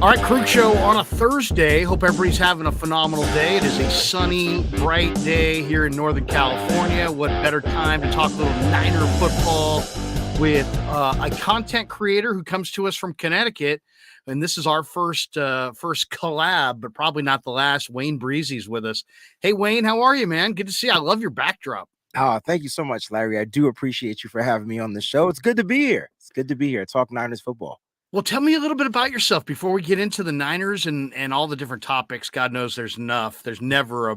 All right, Krug Show on a Thursday. Hope everybody's having a phenomenal day. It is a sunny, bright day here in Northern California. What better time to talk a little Niner football with a content creator who comes to us from Connecticut. And this is our first collab, but probably not the last. Wayne Breezy's with us. Hey, Wayne, how are you, man? Good to see you. I love your backdrop. Oh, thank you so much, Larry. I do appreciate you for having me on the show. It's good to be here. It's good to be here. Talk Niners football. Well, tell me a little bit about yourself before we get into the Niners and all the different topics. God knows there's enough. There's never a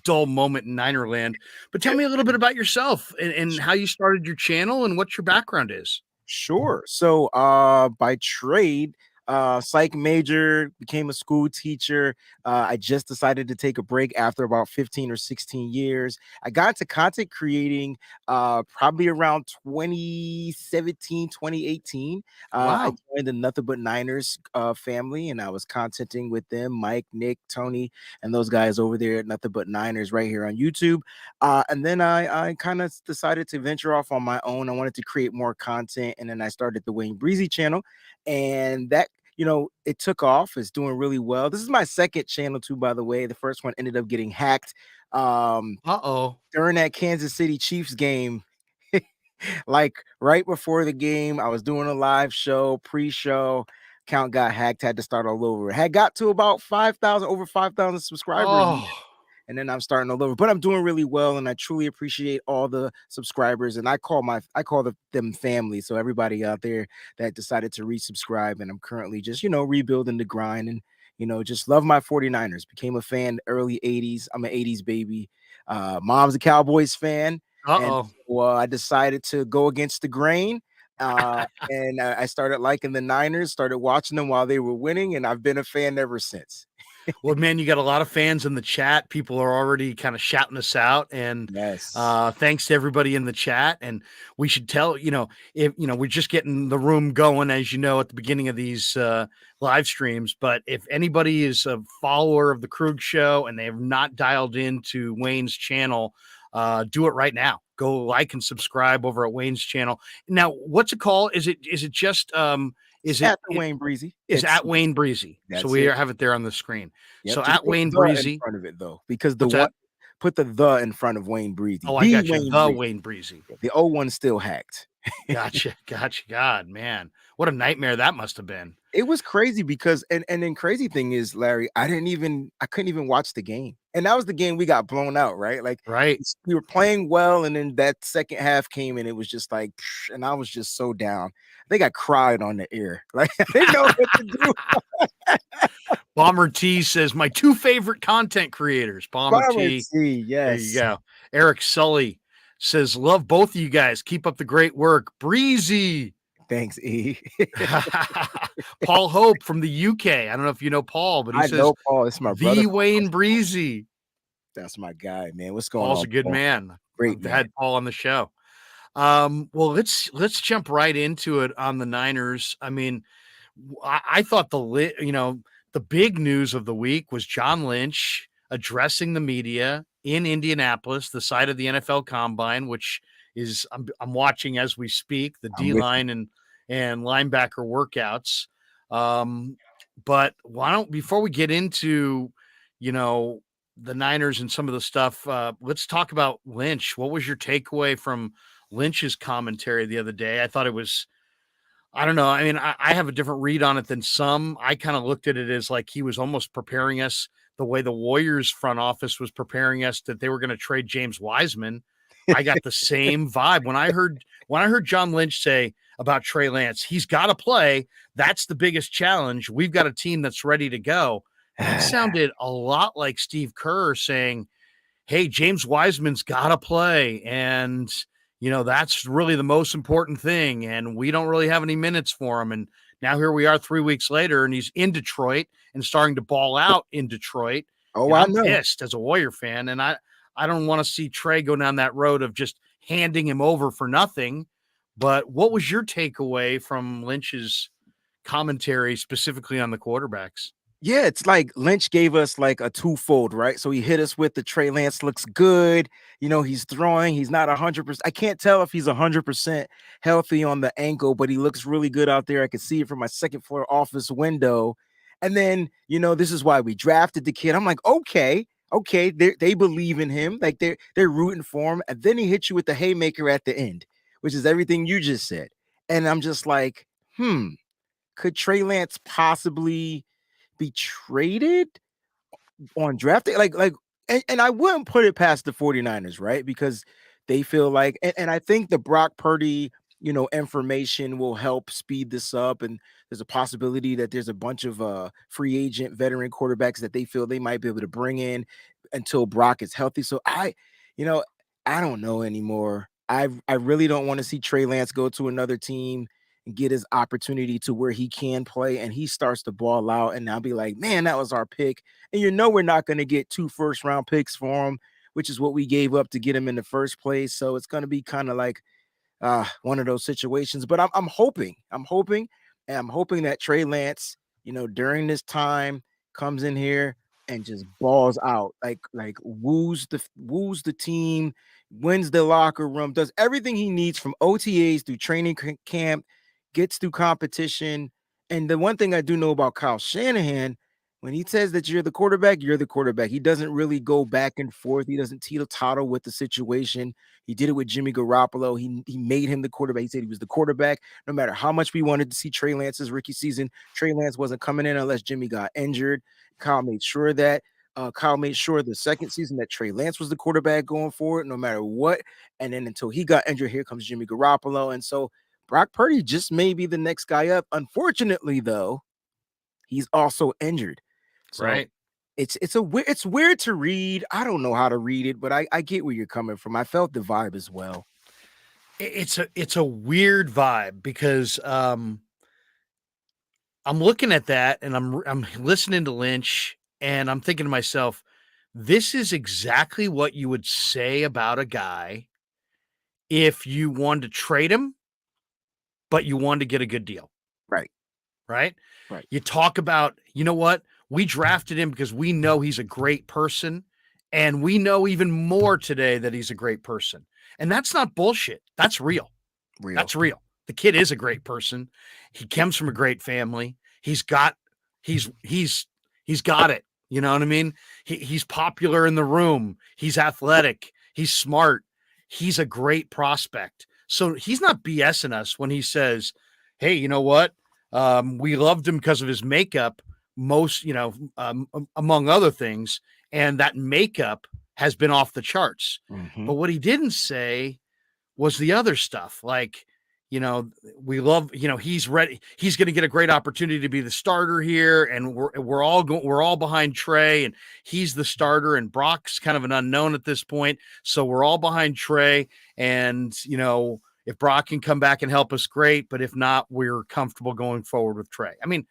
dull moment in Ninerland. But tell me a little bit about yourself and how you started your channel and what your background is. Sure. So by trade, psych major, became a school teacher. I just decided to take a break after about 15 or 16 years. I got into content creating probably around 2017, 2018. Wow. I joined the Nothing But Niners family, and I was contenting with them, Mike, Nick, Tony, and those guys over there at Nothing But Niners right here on YouTube. And then I kind of decided to venture off on my own. I wanted to create more content, and then I started the Wayne Breezy channel, and that it took off. It's doing really well. This is my second channel too, by the way. The first one ended up getting hacked during that Kansas City Chiefs game. Like right before the game, I was doing a live show, pre-show. Account got hacked, had to start all over. Had got to about 5,000, over 5,000 subscribers. And then I'm starting all over, but I'm doing really well, and I truly appreciate all the subscribers. And I call them family. So everybody out there that decided to resubscribe, and I'm currently just rebuilding the grind, and just love my 49ers. Became a fan early 80s. I'm an 80s baby. Mom's a Cowboys fan. And I decided to go against the grain. And I started liking the Niners, started watching them while they were winning, and I've been a fan ever since. Well, man, you got a lot of fans in the chat. People are already kind of shouting us out, and yes, thanks to everybody in the chat. And we should tell, if we're just getting the room going, as you know, at the beginning of these live streams. But if anybody is a follower of the Krug Show and they have not dialed into Wayne's channel, do it right now. Go like and subscribe over at Wayne's channel. Now, what's it called? Is it just Is at Wayne Breezy? Is at Wayne Breezy. So we have it there on the screen. Yep. So at Wayne Breezy in front of it though, because put the in front of Wayne Breezy. Oh, I got you. Wayne Breezy. The old one's still hacked. Gotcha. God, man, what a nightmare that must have been. It was crazy because, and then crazy thing is, Larry, I couldn't even watch the game. And that was the game we got blown out, right? We were playing well, and then that second half came, and it was just like, and I was just so down. I think I cried on the air. Like, I didn't know what to do. Bomber T says, my two favorite content creators. Bomber T, yes. There you go. Eric Sully says, love both of you guys. Keep up the great work. Breezy. Thanks, E. Paul Hope from the UK. I don't know if you know Paul, but he says, know Paul. It's my brother. The Wayne Breezy. That's my guy, man. What's going on? Paul's a good man. Great man. Had Paul on the show. Well, let's jump right into it on the Niners. I mean, I thought the big news of the week was John Lynch addressing the media in Indianapolis, the site of the NFL Combine, which is I'm watching as we speak, the D-line and linebacker workouts. But before we get into, the Niners and some of the stuff, let's talk about Lynch. What was your takeaway from Lynch's commentary the other day? I thought it was, I don't know. I mean, I have a different read on it than some. I kind of looked at it as like he was almost preparing us the way the Warriors front office was preparing us that they were going to trade James Wiseman. I got the same vibe when I heard John Lynch say about Trey Lance, he's got to play. That's the biggest challenge. We've got a team that's ready to go. It sounded a lot like Steve Kerr saying, hey, James Wiseman's got to play. And, that's really the most important thing. And we don't really have any minutes for him. And now here we are 3 weeks later, and he's in Detroit and starting to ball out in Detroit. Oh, I'm pissed as a Warrior fan. And I don't want to see Trey go down that road of just handing him over for nothing. But what was your takeaway from Lynch's commentary specifically on the quarterbacks? Yeah, it's like Lynch gave us like a twofold, right? So he hit us with the Trey Lance looks good. He's throwing. He's not 100%. I can't tell if he's 100% healthy on the ankle, but he looks really good out there. I can see it from my second floor office window. And then, this is why we drafted the kid. I'm like, okay, they believe in him, like they're rooting for him. And then he hits you with the haymaker at the end, which is everything you just said. And I'm just like, could Trey Lance possibly be traded on draft day? And I wouldn't put it past the 49ers, right? Because they feel like, and I think the Brock Purdy, information will help speed this up. And there's a possibility that there's a bunch of free agent veteran quarterbacks that they feel they might be able to bring in until Brock is healthy. So you know, I don't know anymore. I really don't want to see Trey Lance go to another team and get his opportunity to where he can play and he starts to ball out. And I'll be like, man, that was our pick. And we're not going to get 2 first-round picks for him, which is what we gave up to get him in the first place. So it's going to be kind of like one of those situations. But I'm hoping, and I'm hoping that Trey Lance, during this time comes in here and just balls out, like woos the team, wins the locker room, does everything he needs from OTAs through training camp, gets through competition. And the one thing I do know about Kyle Shanahan, when he says that you're the quarterback, you're the quarterback. He doesn't really go back and forth. He doesn't teeter-totter with the situation. He did it with Jimmy Garoppolo. He made him the quarterback. He said he was the quarterback. No matter how much we wanted to see Trey Lance's rookie season, Trey Lance wasn't coming in unless Jimmy got injured. Kyle made sure that. Kyle made sure the second season that Trey Lance was the quarterback going forward, no matter what. And then until he got injured, here comes Jimmy Garoppolo. And so Brock Purdy just may be the next guy up. Unfortunately, though, he's also injured. So Right. it's weird to read. I don't know how to read it, but I get where you're coming from. I felt the vibe as well. It's a weird vibe because I'm looking at that and I'm listening to Lynch and I'm thinking to myself, this is exactly what you would say about a guy if you wanted to trade him, but you wanted to get a good deal. Right. Right? Right. You talk about, you know what? We drafted him because we know he's a great person. And we know even more today that he's a great person. And that's not bullshit. That's real. That's real. The kid is a great person. He comes from a great family. He's got it. You know what I mean? He's popular in the room. He's athletic. He's smart. He's a great prospect. So he's not BSing us when he says, hey, you know what? We loved him because of his makeup, among other things. And that makeup has been off the charts. Mm-hmm. But what he didn't say was the other stuff. Like, we love, he's ready. He's going to get a great opportunity to be the starter here. And we're all behind Trey, and he's the starter, and Brock's kind of an unknown at this point. So we're all behind Trey. And, if Brock can come back and help us, great. But if not, we're comfortable going forward with Trey. I mean,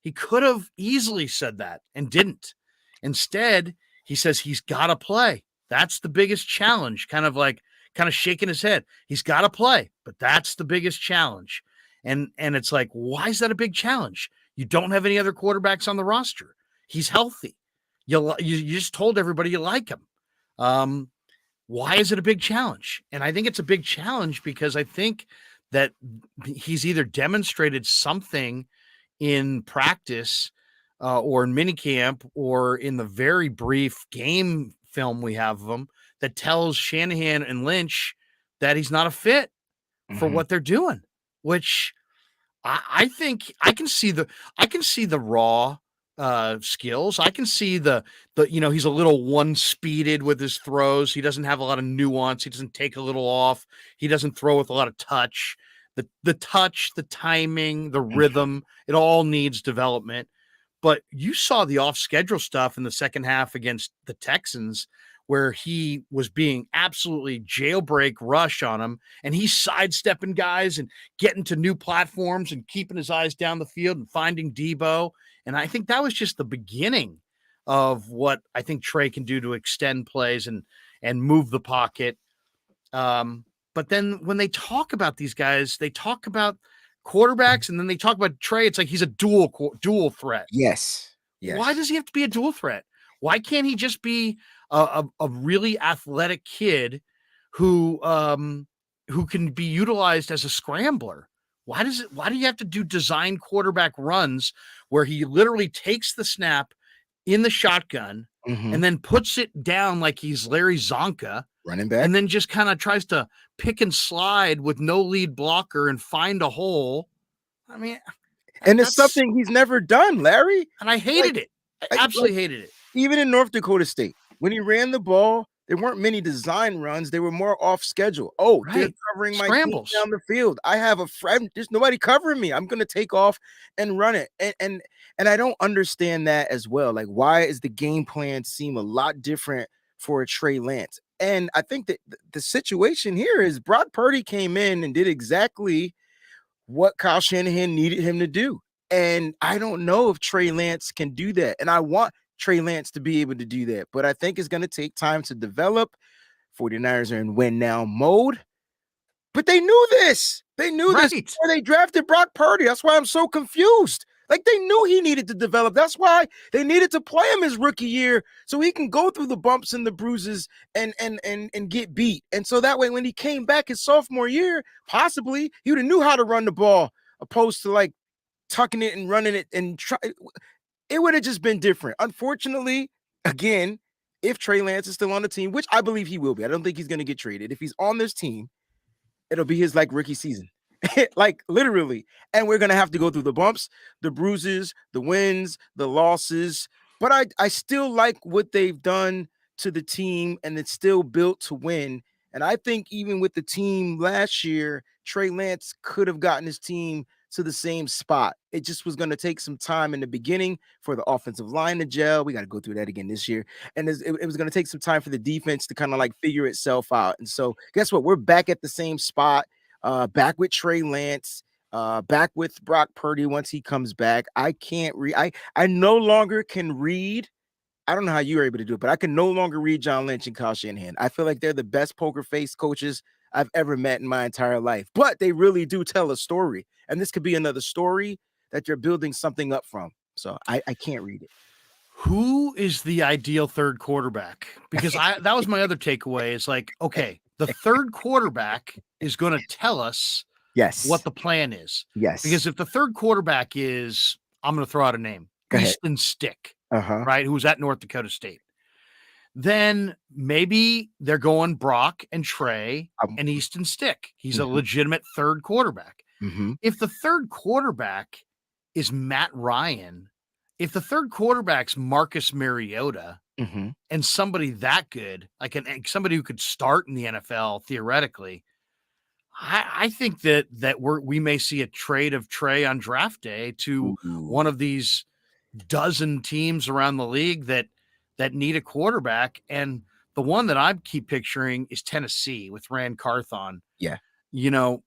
he could have easily said that and didn't. Instead, he says he's got to play. That's the biggest challenge, kind of shaking his head. He's got to play, but that's the biggest challenge. And it's like, why is that a big challenge? You don't have any other quarterbacks on the roster. He's healthy. You just told everybody you like him. Why is it a big challenge? And I think it's a big challenge because I think that he's either demonstrated something in practice or in minicamp or in the very brief game film we have of him that tells Shanahan and Lynch that he's not a fit for what they're doing, which I think I can see the raw skills. I can see the he's a little one-speeded with his throws. He doesn't have a lot of nuance. He doesn't take a little off. He doesn't throw with a lot of touch. The touch, the timing, the rhythm, it all needs development. But you saw the off-schedule stuff in the second half against the Texans where he was being absolutely jailbreak rush on them, and he's sidestepping guys and getting to new platforms and keeping his eyes down the field and finding Debo. And I think that was just the beginning of what I think Trey can do to extend plays and move the pocket. But then when they talk about these guys, they talk about quarterbacks, and then they talk about Trey. It's like he's a dual threat. Yes. Why does he have to be a dual threat? Why can't he just be a really athletic kid who can be utilized as a scrambler? Why do you have to do design quarterback runs where he literally takes the snap in the shotgun Mhm. and then puts it down like he's Larry Zonka Running back. and then just kind of tries to pick and slide with no lead blocker and find a hole? I mean, And it's that's something he's never done, Larry. and I Like hated it. I like absolutely hated it. even in North Dakota State, when he ran the ball, there weren't many design runs. They were more off schedule. Oh, they're Right. covering my team Scrambles. down the field. I have a friend. There's nobody covering me. I'm gonna take off and run it. And I don't understand that as well. Like, why is the game plan seem a lot different for a Trey Lance? And I think that the situation here is Brock Purdy came in and did exactly what Kyle Shanahan needed him to do. And I don't know if Trey Lance can do that. And I want Trey Lance to be able to do that. But I think it's going to take time to develop. 49ers are in win now mode. But they knew this. They knew this Right. before they drafted Brock Purdy. That's why I'm so confused. Like they knew he needed to develop. That's why they needed to play him his rookie year so he can go through the bumps and the bruises and get beat. And so that way, when he came back his sophomore year, possibly he would have knew how to run the ball, opposed to like tucking it and running it and try. It would have just been different. Unfortunately, again, if Trey Lance is still on the team, which I believe he will be, I don't think he's going to get traded. If he's on this team, it'll be his like rookie season. Like literally. And we're gonna have to go through the bumps, the bruises, the wins, the losses. But I still like what they've done to the team, and it's still built to win. And I think even with the team last year, Trey Lance could have gotten his team to the same spot. It just was going to take some time in the beginning for the offensive line to gel. We got to go through that again this year. And it was going to take some time for the defense to kind of like figure itself out. And so guess what? We're back at the same spot, back with Trey Lance, back with Brock Purdy once he comes back. I can't read. I no longer can read. I don't know how you were able to do it, but I can no longer read John Lynch and Kyle Shanahan. I feel like they're the best poker face coaches I've ever met in my entire life, but they really do tell a story. And this could be another story that you're building something up from. So I can't read it. Who is the ideal third quarterback? Because that was my other takeaway is like, okay, the third quarterback is going to tell us Yes. what the plan is. Yes. Because if the third quarterback is, I'm going to throw out a name, Go ahead. Easton Stick, Uh-huh. right, who was at North Dakota State, then maybe they're going Brock and Trey and Easton Stick. He's a legitimate third quarterback. If the third quarterback is Matt Ryan, if the third quarterback's Marcus Mariota and somebody that good, like somebody who could start in the NFL theoretically, I think that we may see a trade of Trey on draft day to one of these dozen teams around the league that need a quarterback. And the one that I keep picturing is Tennessee with Rand Carthon. Yeah. You know,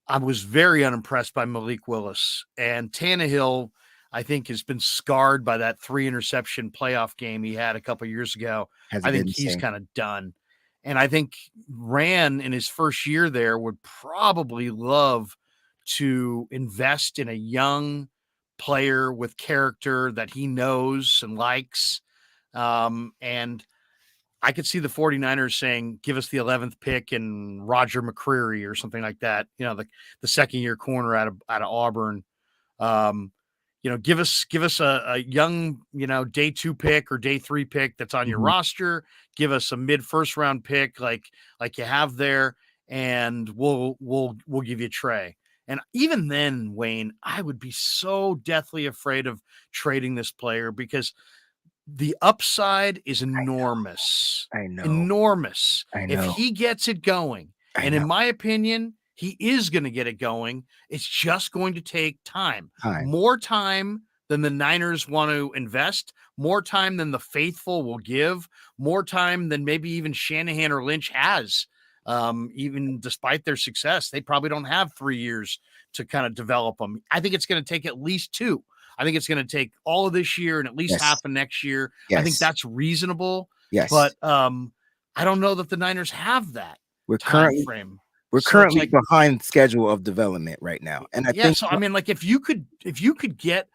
I was very unimpressed by Malik Willis, and Tannehill, I think, has been scarred by that 3 interception playoff game he had a couple years ago. I think he's kind of done. And I think Rand in his first year there would probably love to invest in a young player with character that he knows and likes. And I could see the 49ers saying, give us the 11th pick and Roger McCreary or something like that. You know, the second year corner out of Auburn. You know, give us a young, you know, day 2 pick or day 3 pick that's on your roster. Give us a mid first round pick like you have there, and we'll give you Trey. And even then, Wayne, I would be so deathly afraid of trading this player because the upside is enormous. I know. Enormous. I know. If he gets it going, and in my opinion, he is going to get it going. It's just going to take time. More time than the Niners want to invest, more time than the faithful will give, more time than maybe even Shanahan or Lynch has. Even despite their success, they probably don't have 3 years to kind of develop them. I think it's going to take at least 2. I think it's going to take all of this year and at least half of next year. I think that's reasonable. But I don't know that the Niners have that time frame. We're currently behind schedule of development right now. And I think so I mean, like if you could get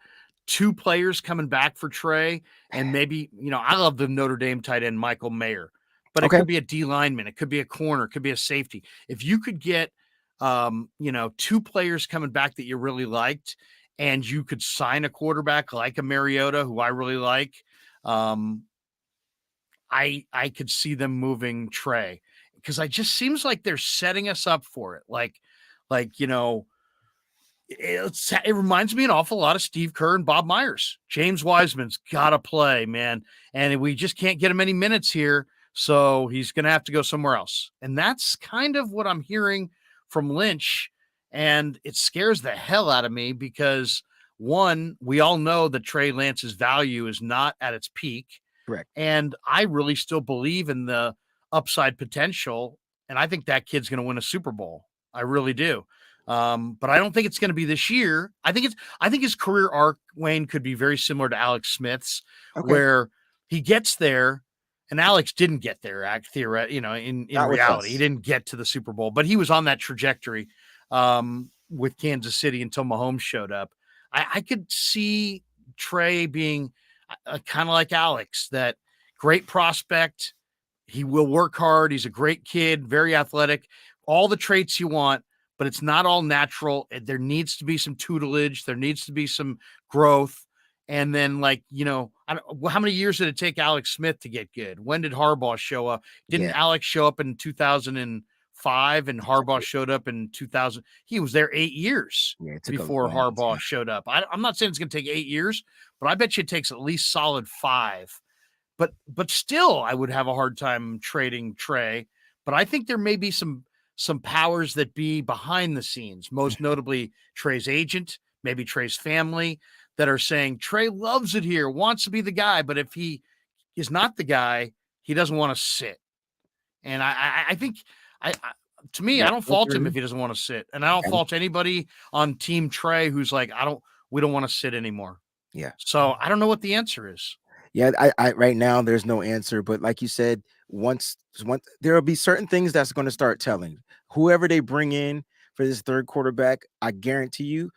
2 players coming back for Trey, and maybe, you know, I love the Notre Dame tight end Michael Mayer, but it could be a D lineman, it could be a corner, it could be a safety. If you could get two players coming back that you really liked, and you could sign a quarterback like a Mariota, who I really like. I could see them moving Trey because it just seems like they're setting us up for it. It reminds me an awful lot of Steve Kerr and Bob Myers. James Wiseman's got to play, man. And we just can't get him any minutes here. So he's going to have to go somewhere else. And that's kind of what I'm hearing from Lynch. And it scares the hell out of me because, one, we all know that Trey Lance's value is not at its peak. Correct. And I really still believe in the upside potential. And I think that kid's going to win a Super Bowl. I really do. But I don't think it's going to be this year. I think his career arc, Wayne, could be very similar to Alex Smith's, where he gets there, and Alex didn't get there. In reality, he didn't get to the Super Bowl, but he was on that trajectory with Kansas City until Mahomes showed up. I could see Trey being kind of like Alex, that great prospect. He will work hard. He's a great kid, very athletic, all the traits you want. But it's not all natural. There needs to be some tutelage. There needs to be some growth. And then, how many years did it take Alex Smith to get good? When did Harbaugh show up? Didn't Alex show up in 2005 and Harbaugh showed up in 2000? He was there 8 years before Harbaugh showed up. I'm not saying it's going to take 8 years, but I bet you it takes at least solid 5. But still, I would have a hard time trading Trey. But I think there may be some powers that be behind the scenes, most notably Trey's agent, maybe Trey's family, that are saying Trey loves it here, wants to be the guy, but if he is not the guy, he doesn't want to sit. And I think to me, I don't fault him if he doesn't want to sit, and I don't fault anybody on Team Trey who's like, we don't want to sit anymore. Yeah. So I don't know what the answer is. Yeah, I right now there's no answer, but like you said, once there'll be certain things that's going to start telling whoever they bring in for this third quarterback. I guarantee you.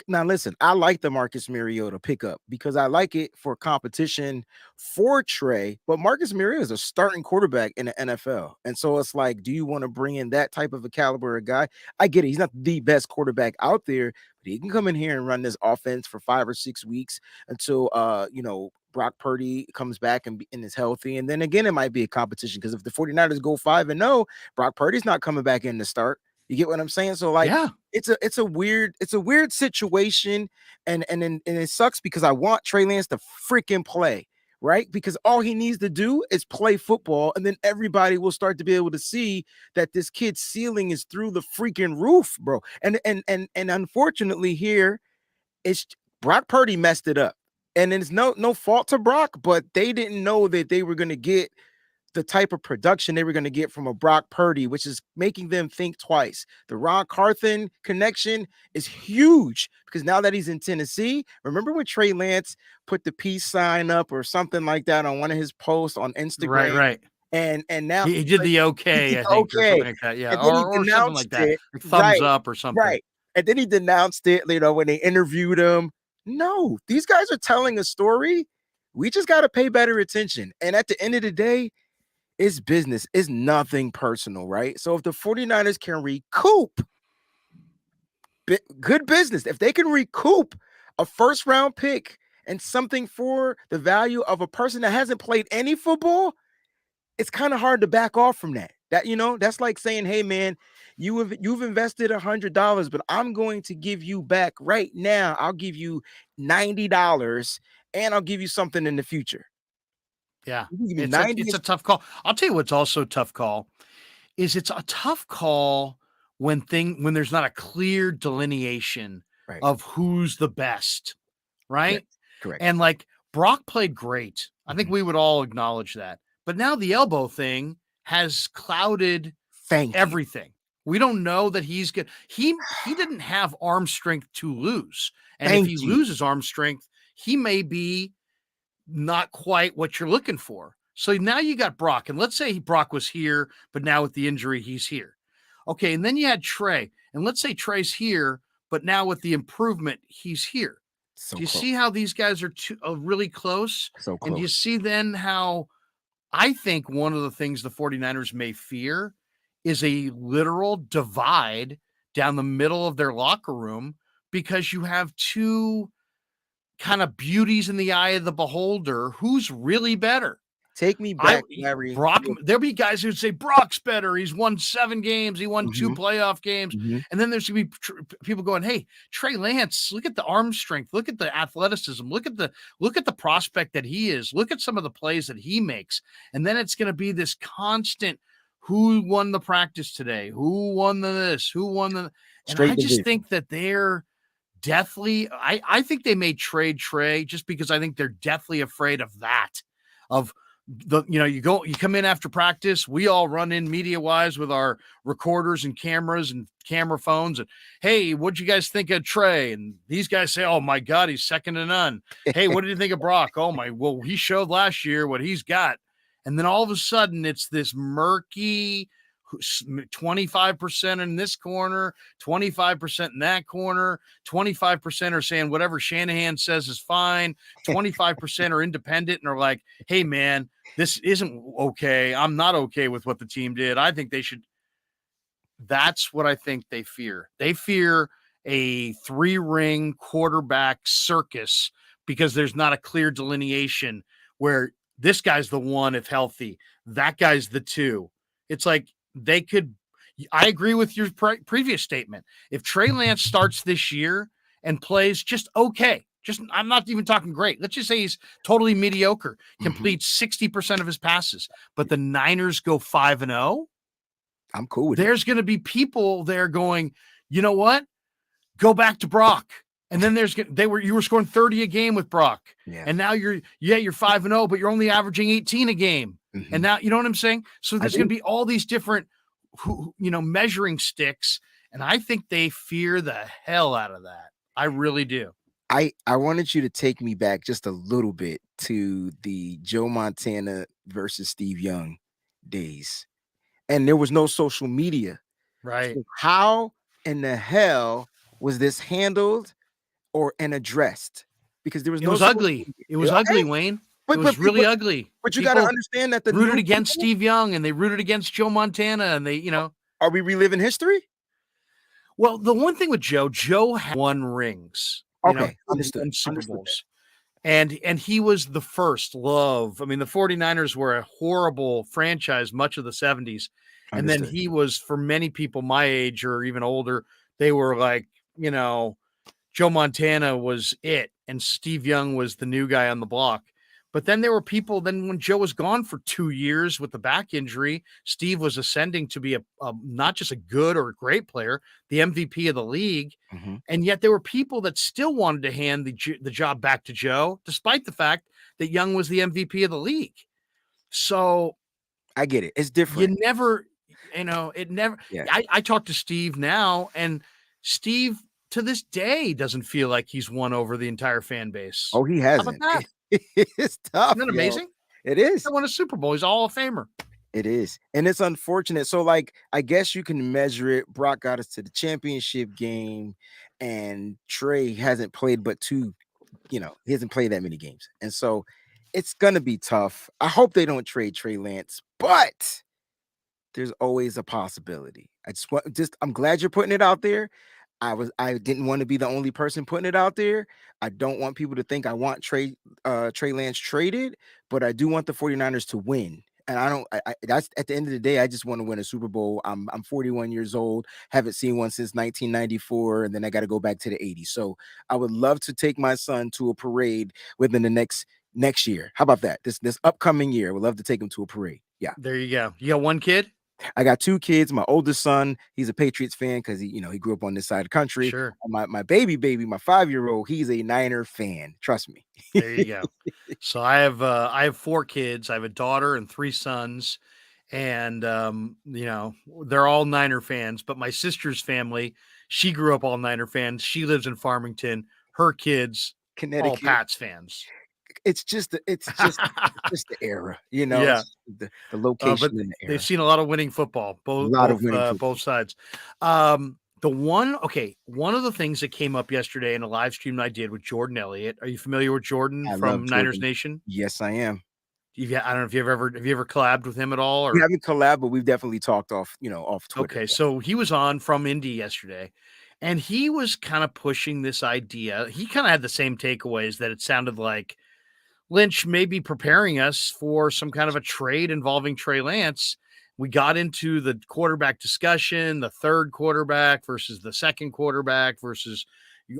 Now listen, I like the Marcus Mariota pickup because I like it for competition for Trey, but Marcus Mariota is a starting quarterback in the NFL. And so it's like, do you want to bring in that type of a caliber of guy? I get it. He's not the best quarterback out there, but he can come in here and run this offense for 5 or 6 weeks until Brock Purdy comes back and is healthy. And then again, it might be a competition because if the 49ers go 5-0, Brock Purdy's not coming back in to start. You get what I'm saying? So it's a weird situation. And it sucks because I want Trey Lance to freaking play, right? Because all he needs to do is play football. And then everybody will start to be able to see that this kid's ceiling is through the freaking roof, bro. And unfortunately here, it's Brock Purdy messed it up. And it's no fault to Brock, but they didn't know that they were going to get the type of production they were going to get from a Brock Purdy, which is making them think twice. The Ron Carthen connection is huge because now that he's in Tennessee, remember when Trey Lance put the peace sign up or something like that on one of his posts on Instagram? Right. And now he did the okay, I think, or something like that. Yeah, or something like that. Like thumbs up or something. Right. And then he denounced it, when they interviewed him. No, these guys are telling a story. We just got to pay better attention. And at the end of the day, it's business. It's nothing personal, right? So if the 49ers can recoup good business, if they can recoup a first-round pick and something for the value of a person that hasn't played any football, it's kind of hard to back off from that. That's like saying, hey, man, you've invested $100, but I'm going to give you back right now. I'll give you $90 and I'll give you something in the future. Yeah, it's a tough call. I'll tell you what's also a tough call is it's a tough call when there's not a clear delineation of who's the best, right? Correct. And Brock played great. I think we would all acknowledge that. But now the elbow thing has clouded everything. We don't know that he's good. He didn't have arm strength to lose. And if he loses arm strength, he may be not quite what you're looking for. So now you got Brock, and let's say Brock was here, but now with the injury, he's here. Okay, and then you had Trey, and let's say Trey's here, but now with the improvement, he's here. Do you see how these guys are really close? So close. And do you see then how I think one of the things the 49ers may fear is a literal divide down the middle of their locker room because you have two kind of beauties in the eye of the beholder. Who's really better? Take me back, Larry. Brock, there'll be guys who'd say Brock's better. He's won 7 games. He won 2 playoff games. And then there's going to be people going, hey, Trey Lance, look at the arm strength. Look at the athleticism. Look at the prospect that he is. Look at some of the plays that he makes. And then it's going to be this constant, who won the practice today? Who won this? Who won the, and I just think that they're deathly. I think they may trade Trey just because I think they're deathly afraid of that, of, you come in after practice, we all run in media wise with our recorders and cameras and camera phones, and hey, what'd you guys think of Trey? And these guys say, oh my God, he's second to none. Hey, what did you think of Brock? Oh my, well, he showed last year what he's got. And then all of a sudden it's this murky 25% in this corner, 25% in that corner, 25% are saying whatever Shanahan says is fine, 25% are independent and are like, hey man, this isn't okay. I'm not okay with what the team did. I think they should. That's what I think they fear. They fear a 3-ring quarterback circus because there's not a clear delineation where this guy's the 1 if healthy, that guy's the 2. It's like they could. I agree with your previous statement. If Trey Lance starts this year and plays just okay, I'm not even talking great. Let's just say he's totally mediocre, completes 60% of his passes, but the Niners go 5-0. I'm cool with There's going to be people there going, you know what? Go back to Brock. And then you were scoring 30 a game with Brock. Yeah. And now you're 5-0, but you're only averaging 18 a game. And now, you know what I'm saying? So there's going to be all these different, measuring sticks. And I think they fear the hell out of that. I really do. I wanted you to take me back just a little bit to the Joe Montana versus Steve Young days. And there was no social media. Right. So how in the hell was this handled and addressed? Because there was It was ugly. It was ugly, Wayne. It was really ugly. But you got to understand that the rooted against Steve Young and they rooted against Joe Montana and they, Are we reliving history? Well, the one thing with Joe had 1 rings. Okay, understood. Super Bowls. And he was the first love. I mean, the 49ers were a horrible franchise much of the 70s. And then he was, for many people my age or even older, they were like, Joe Montana was it. And Steve Young was the new guy on the block. But then there were people, when Joe was gone for 2 years with the back injury, Steve was ascending to be a not just a good or a great player, the MVP of the league. And yet there were people that still wanted to hand the job back to Joe, despite the fact that Young was the MVP of the league. So I get it. It's different. You never, it never. Yeah. I talk to Steve now, and Steve to this day doesn't feel like he's won over the entire fan base. Oh, he hasn't. How about that? It's tough. Isn't that amazing? It is. He won a Super Bowl. He's a Hall of Famer. It is. And it's unfortunate. So, I guess you can measure it. Brock got us to the championship game, and Trey hasn't played but 2. He hasn't played that many games. And so it's going to be tough. I hope they don't trade Trey Lance, but there's always a possibility. I'm glad you're putting it out there. I didn't want to be the only person putting it out there. I don't want people to think I want Trey Lance traded, but I do want the 49ers to win. And that's at the end of the day, I just want to win a Super Bowl. I'm 41 years old, haven't seen one since 1994, and then I got to go back to the 80s. So I would love to take my son to a parade within the next year. How about that? This upcoming year, I would love to take him to a parade. Yeah. There you go. You got 1 kid? I got 2 kids. My oldest son, he's a Patriots fan because he grew up on this side of the country. Sure. My baby, my 5-year-old, he's a Niner fan. Trust me. There you go. So I have 4 kids. I have a daughter and 3 sons, and they're all Niner fans. But my sister's family, she grew up all Niner fans. She lives in Farmington. Her kids, all Pats fans. It's just the era, yeah. The location in the era. They've seen a lot of winning football, both sides. One of the things that came up yesterday in a live stream I did with Jordan Elliott. Are you familiar with Jordan from Niners Nation? Yes, I am. I don't know if have you ever collabed with him at all, We or haven't collabed, but we've definitely talked off, off Twitter. okay, so he was on from Indy yesterday, and he was kind of pushing this idea. He kind of had the same takeaways that it sounded like Lynch may be preparing us for some kind of a trade involving Trey Lance. We got into the quarterback discussion, the third quarterback versus the second quarterback versus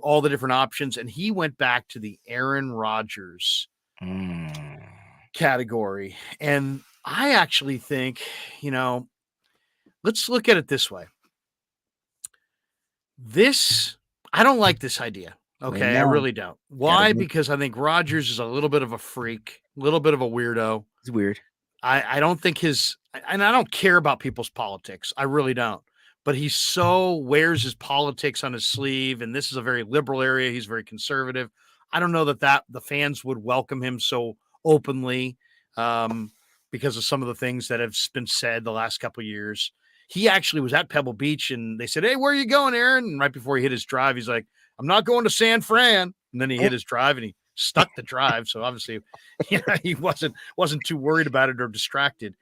all the different options. And he went back to the Aaron Rodgers category. And I actually think, let's look at it this way. I don't like this idea. Okay, I really don't. Why? Because I think Rodgers is a little bit of a freak, a little bit of a weirdo. It's weird. I don't think and I don't care about people's politics. I really don't. But he so wears his politics on his sleeve, and this is a very liberal area. He's very conservative. I don't know that the fans would welcome him so openly because of some of the things that have been said the last couple of years. He actually was at Pebble Beach, and they said, "Hey, where are you going, Aaron?" And right before he hit his drive, he's like, "I'm not going to San Fran." And then he hit his drive, and he stuck the drive. So obviously, he wasn't too worried about it or distracted.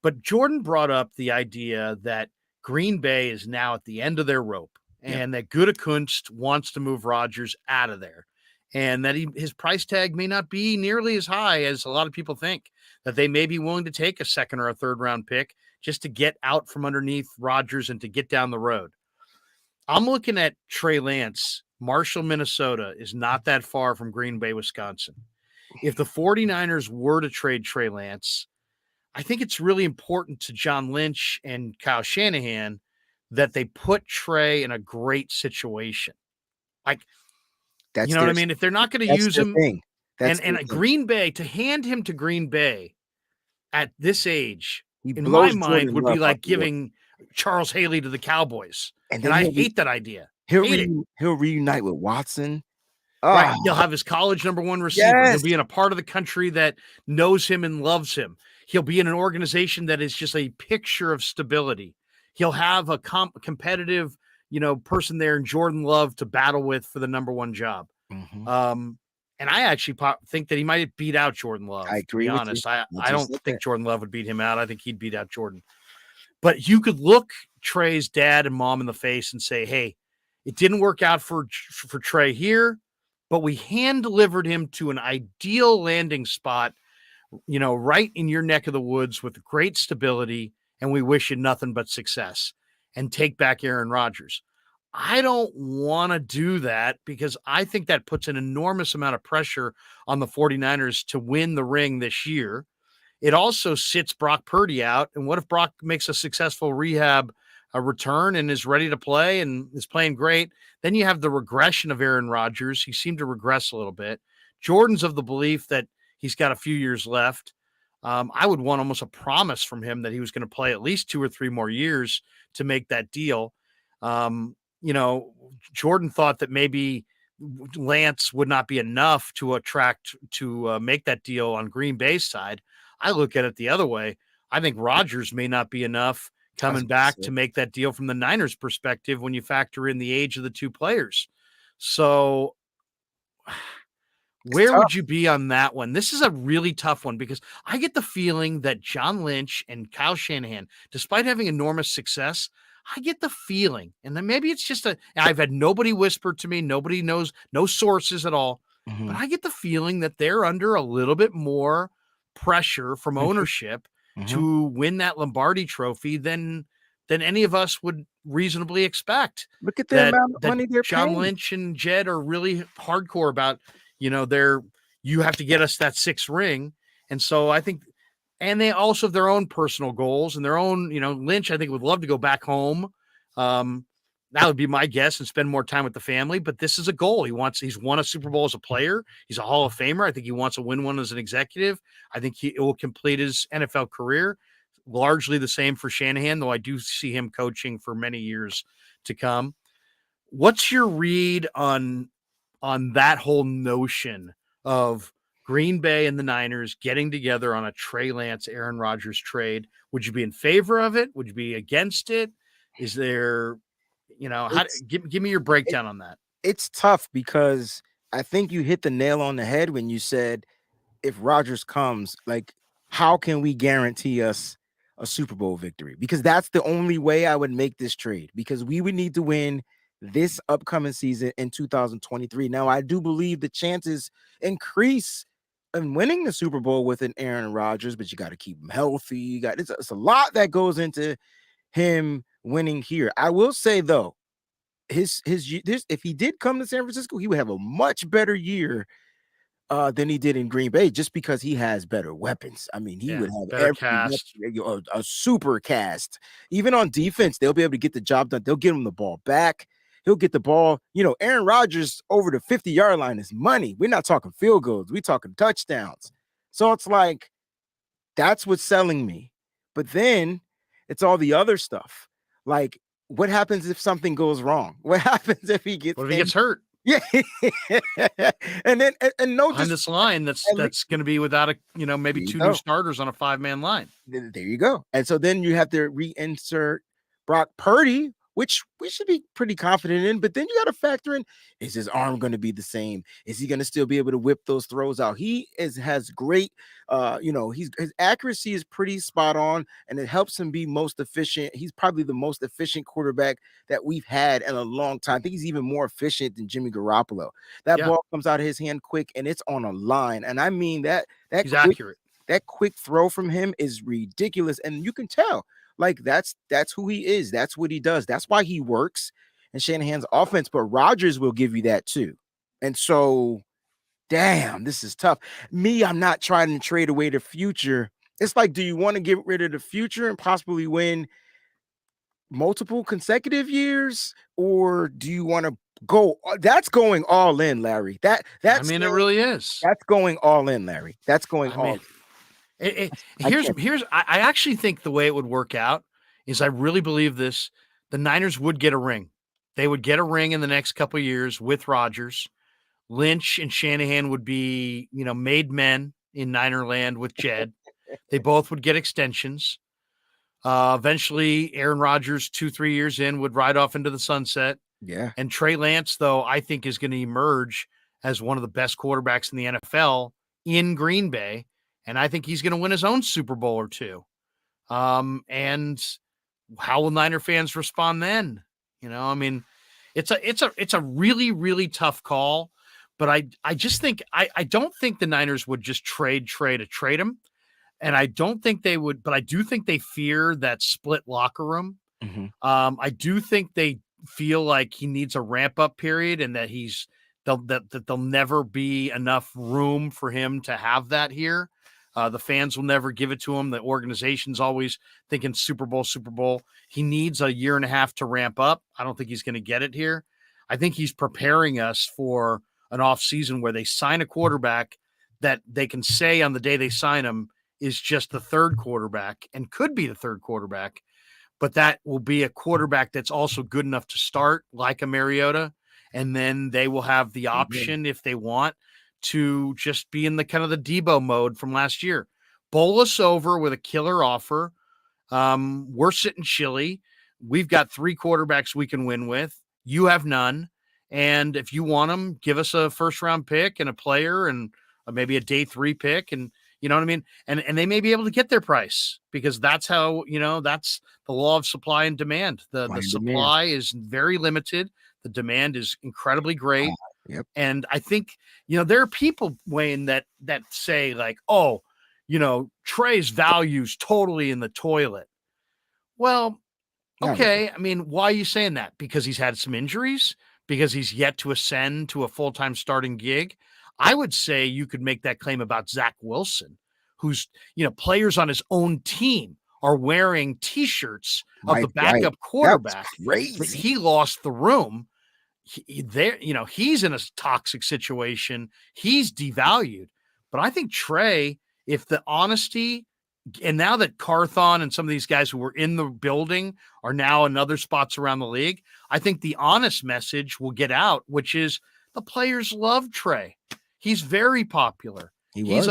But Jordan brought up the idea that Green Bay is now at the end of their rope, and that Gutekunst wants to move Rodgers out of there, and that his price tag may not be nearly as high as a lot of people think. That they may be willing to take a second or a third round pick just to get out from underneath Rodgers and to get down the road. I'm looking at Trey Lance. Marshall, Minnesota is not that far from Green Bay, Wisconsin. If the 49ers were to trade Trey Lance, I think it's really important to John Lynch and Kyle Shanahan that they put Trey in a great situation. Like, That's what I mean? If they're not going to use him, and Green Bay, to hand him to Green Bay at this age, in my mind, would be like giving Charles Haley to the Cowboys. And I hate that idea. He'll reunite with Watson. Right. He'll have his college number one receiver. Yes. He'll be in a part of the country that knows him and loves him. He'll be in an organization that is just a picture of stability. He'll have a competitive, person there in Jordan Love to battle with for the number one job. Mm-hmm. And I actually think that he might beat out Jordan Love. I agree. To be honest, I don't think Jordan Love would beat him out. I think he'd beat out Jordan. But you could look Trey's dad and mom in the face and say, "Hey, it didn't work out for Trey here, but we hand delivered him to an ideal landing spot, right in your neck of the woods with great stability, and we wish you nothing but success. And take back Aaron Rodgers." I don't want to do that because I think that puts an enormous amount of pressure on the 49ers to win the ring this year. It also sits Brock Purdy out. And what if Brock makes a successful rehab return and is ready to play and is playing great? Then you have the regression of Aaron Rodgers. He seemed to regress a little bit. Jordan's of the belief that he's got a few years left. I would want almost a promise from him that he was going to play at least 2 or 3 more years to make that deal. Jordan thought that maybe Lance would not be enough to make that deal on Green Bay's side. I look at it the other way. I think Rodgers may not be enough coming back to make that deal from the Niners' perspective when you factor in the age of the two players. So where would you be on that one? This is a really tough one because I get the feeling that John Lynch and Kyle Shanahan, despite having enormous success, I get the feeling, and then maybe it's just I've had nobody whisper to me, nobody knows, no sources at all, but I get the feeling that they're under a little bit more pressure from ownership to win that Lombardi trophy than any of us would reasonably expect. Look at the amount of money they're John paying. Lynch and Jed are really hardcore about, you have to get us that 6th ring. And so I think, and they also have their own personal goals and their own, Lynch, I think, would love to go back home. That would be my guess and spend more time with the family. But this is a goal. He's won a Super Bowl as a player. He's a Hall of Famer. I think he wants to win one as an executive. I think it will complete his NFL career. Largely the same for Shanahan, though I do see him coaching for many years to come. What's your read on that whole notion of Green Bay and the Niners getting together on a Trey Lance, Aaron Rodgers trade? Would you be in favor of it? Would you be against it? Is there, give me your breakdown on that. It's tough because I think you hit the nail on the head when you said if Rodgers comes, like how can we guarantee us a Super Bowl victory? Because that's the only way I would make this trade, because we would need to win this upcoming season in 2023. Now, I do believe the chances increase in winning the Super Bowl with an Aaron Rodgers, but you got to keep him healthy. It's a lot that goes into him winning here. I will say though, this, if he did come to San Francisco, he would have a much better year than he did in Green Bay, just because he has better weapons. I mean, he would have better every cast. a super cast. Even on defense, they'll be able to get the job done. They'll get him the ball back. He'll get the ball. Aaron Rodgers over the 50-yard line is money. We're not talking field goals. We're talking touchdowns. So it's like, that's what's selling me. But then it's all the other stuff. Like, what happens if something goes wrong? What happens if he gets hurt? Yeah. and then and no, behind this line that's going to be without maybe two new starters on a 5-man line. There you go. And so then you have to reinsert Brock Purdy, which we should be pretty confident in. But then you got to factor in, is his arm going to be the same? Is he going to still be able to whip those throws out? Has great, his accuracy is pretty spot on, and it helps him be most efficient. He's probably the most efficient quarterback that we've had in a long time. I think he's even more efficient than Jimmy Garoppolo. That ball comes out of his hand quick, and it's on a line. And I mean he's accurate. That quick throw from him is ridiculous, and you can tell. Like, that's who he is. That's what he does. That's why he works in Shanahan's offense. But Rodgers will give you that too. And so, damn, this is tough. I'm not trying to trade away the future. It's like, do you want to get rid of the future and possibly win multiple consecutive years, or do you want to go? That's going all in, Larry. It really is. That's going all in, Larry. That's going all in. I actually think the way it would work out is, I really believe this. The Niners would get a ring. They would get a ring in the next couple of years with Rodgers. Lynch and Shanahan would be, made men in Niner land with Jed. They both would get extensions. Eventually, Aaron Rodgers, 2-3 years in, would ride off into the sunset. Yeah. And Trey Lance, though, I think is going to emerge as one of the best quarterbacks in the NFL in Green Bay. And I think he's going to win his own Super Bowl or two. And how will Niner fans respond then? It's a really, really tough call. But I just think I don't think the Niners would just trade Trey to trade him. And I don't think they would, but I do think they fear that split locker room. Mm-hmm. I do think they feel like he needs a ramp up period, and that there'll never be enough room for him to have that here. The fans will never give it to him. The organization's always thinking Super Bowl, Super Bowl. He needs a year and a half to ramp up. I don't think he's going to get it here. I think he's preparing us for an off season where they sign a quarterback that they can say on the day they sign him is just the third quarterback and could be the third quarterback, but that will be a quarterback that's also good enough to start, like a Mariota. And then they will have the option, if they want, to just be in the kind of the Debo mode from last year. Bowl us over with a killer offer. We're sitting chilly. We've got 3 quarterbacks we can win with. You have none. And if you want them, give us a first-round pick and a player and maybe a day 3 pick. And you know what I mean? And they may be able to get their price, because that's how, that's the law of supply and demand. The supply is very limited. The demand is incredibly great. Yep. And I think, there are people, Wayne, that say like, oh, Trey's value's totally in the toilet. Well, okay. I mean, why are you saying that? Because he's had some injuries? Because he's yet to ascend to a full-time starting gig? I would say you could make that claim about Zach Wilson, who's, players on his own team are wearing T-shirts of the backup quarterback. Crazy. He lost the room. He's in a toxic situation. He's devalued. But I think Trey, if the honesty, and now that Carthon and some of these guys who were in the building are now in other spots around the league, I think the honest message will get out, which is the players love Trey. He's very popular. He's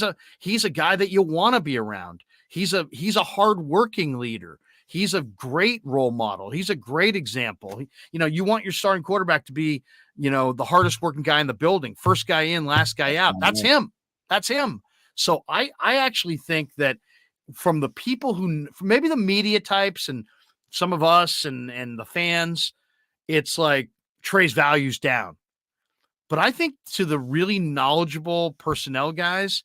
a guy that you want to be around. He's a hardworking leader. He's a great role model. He's a great example. You want your starting quarterback to be, the hardest working guy in the building, first guy in, last guy out. That's him. So I actually think that from the people who, from maybe the media types and some of us and the fans, it's like Trey's value's down. But I think to the really knowledgeable personnel guys,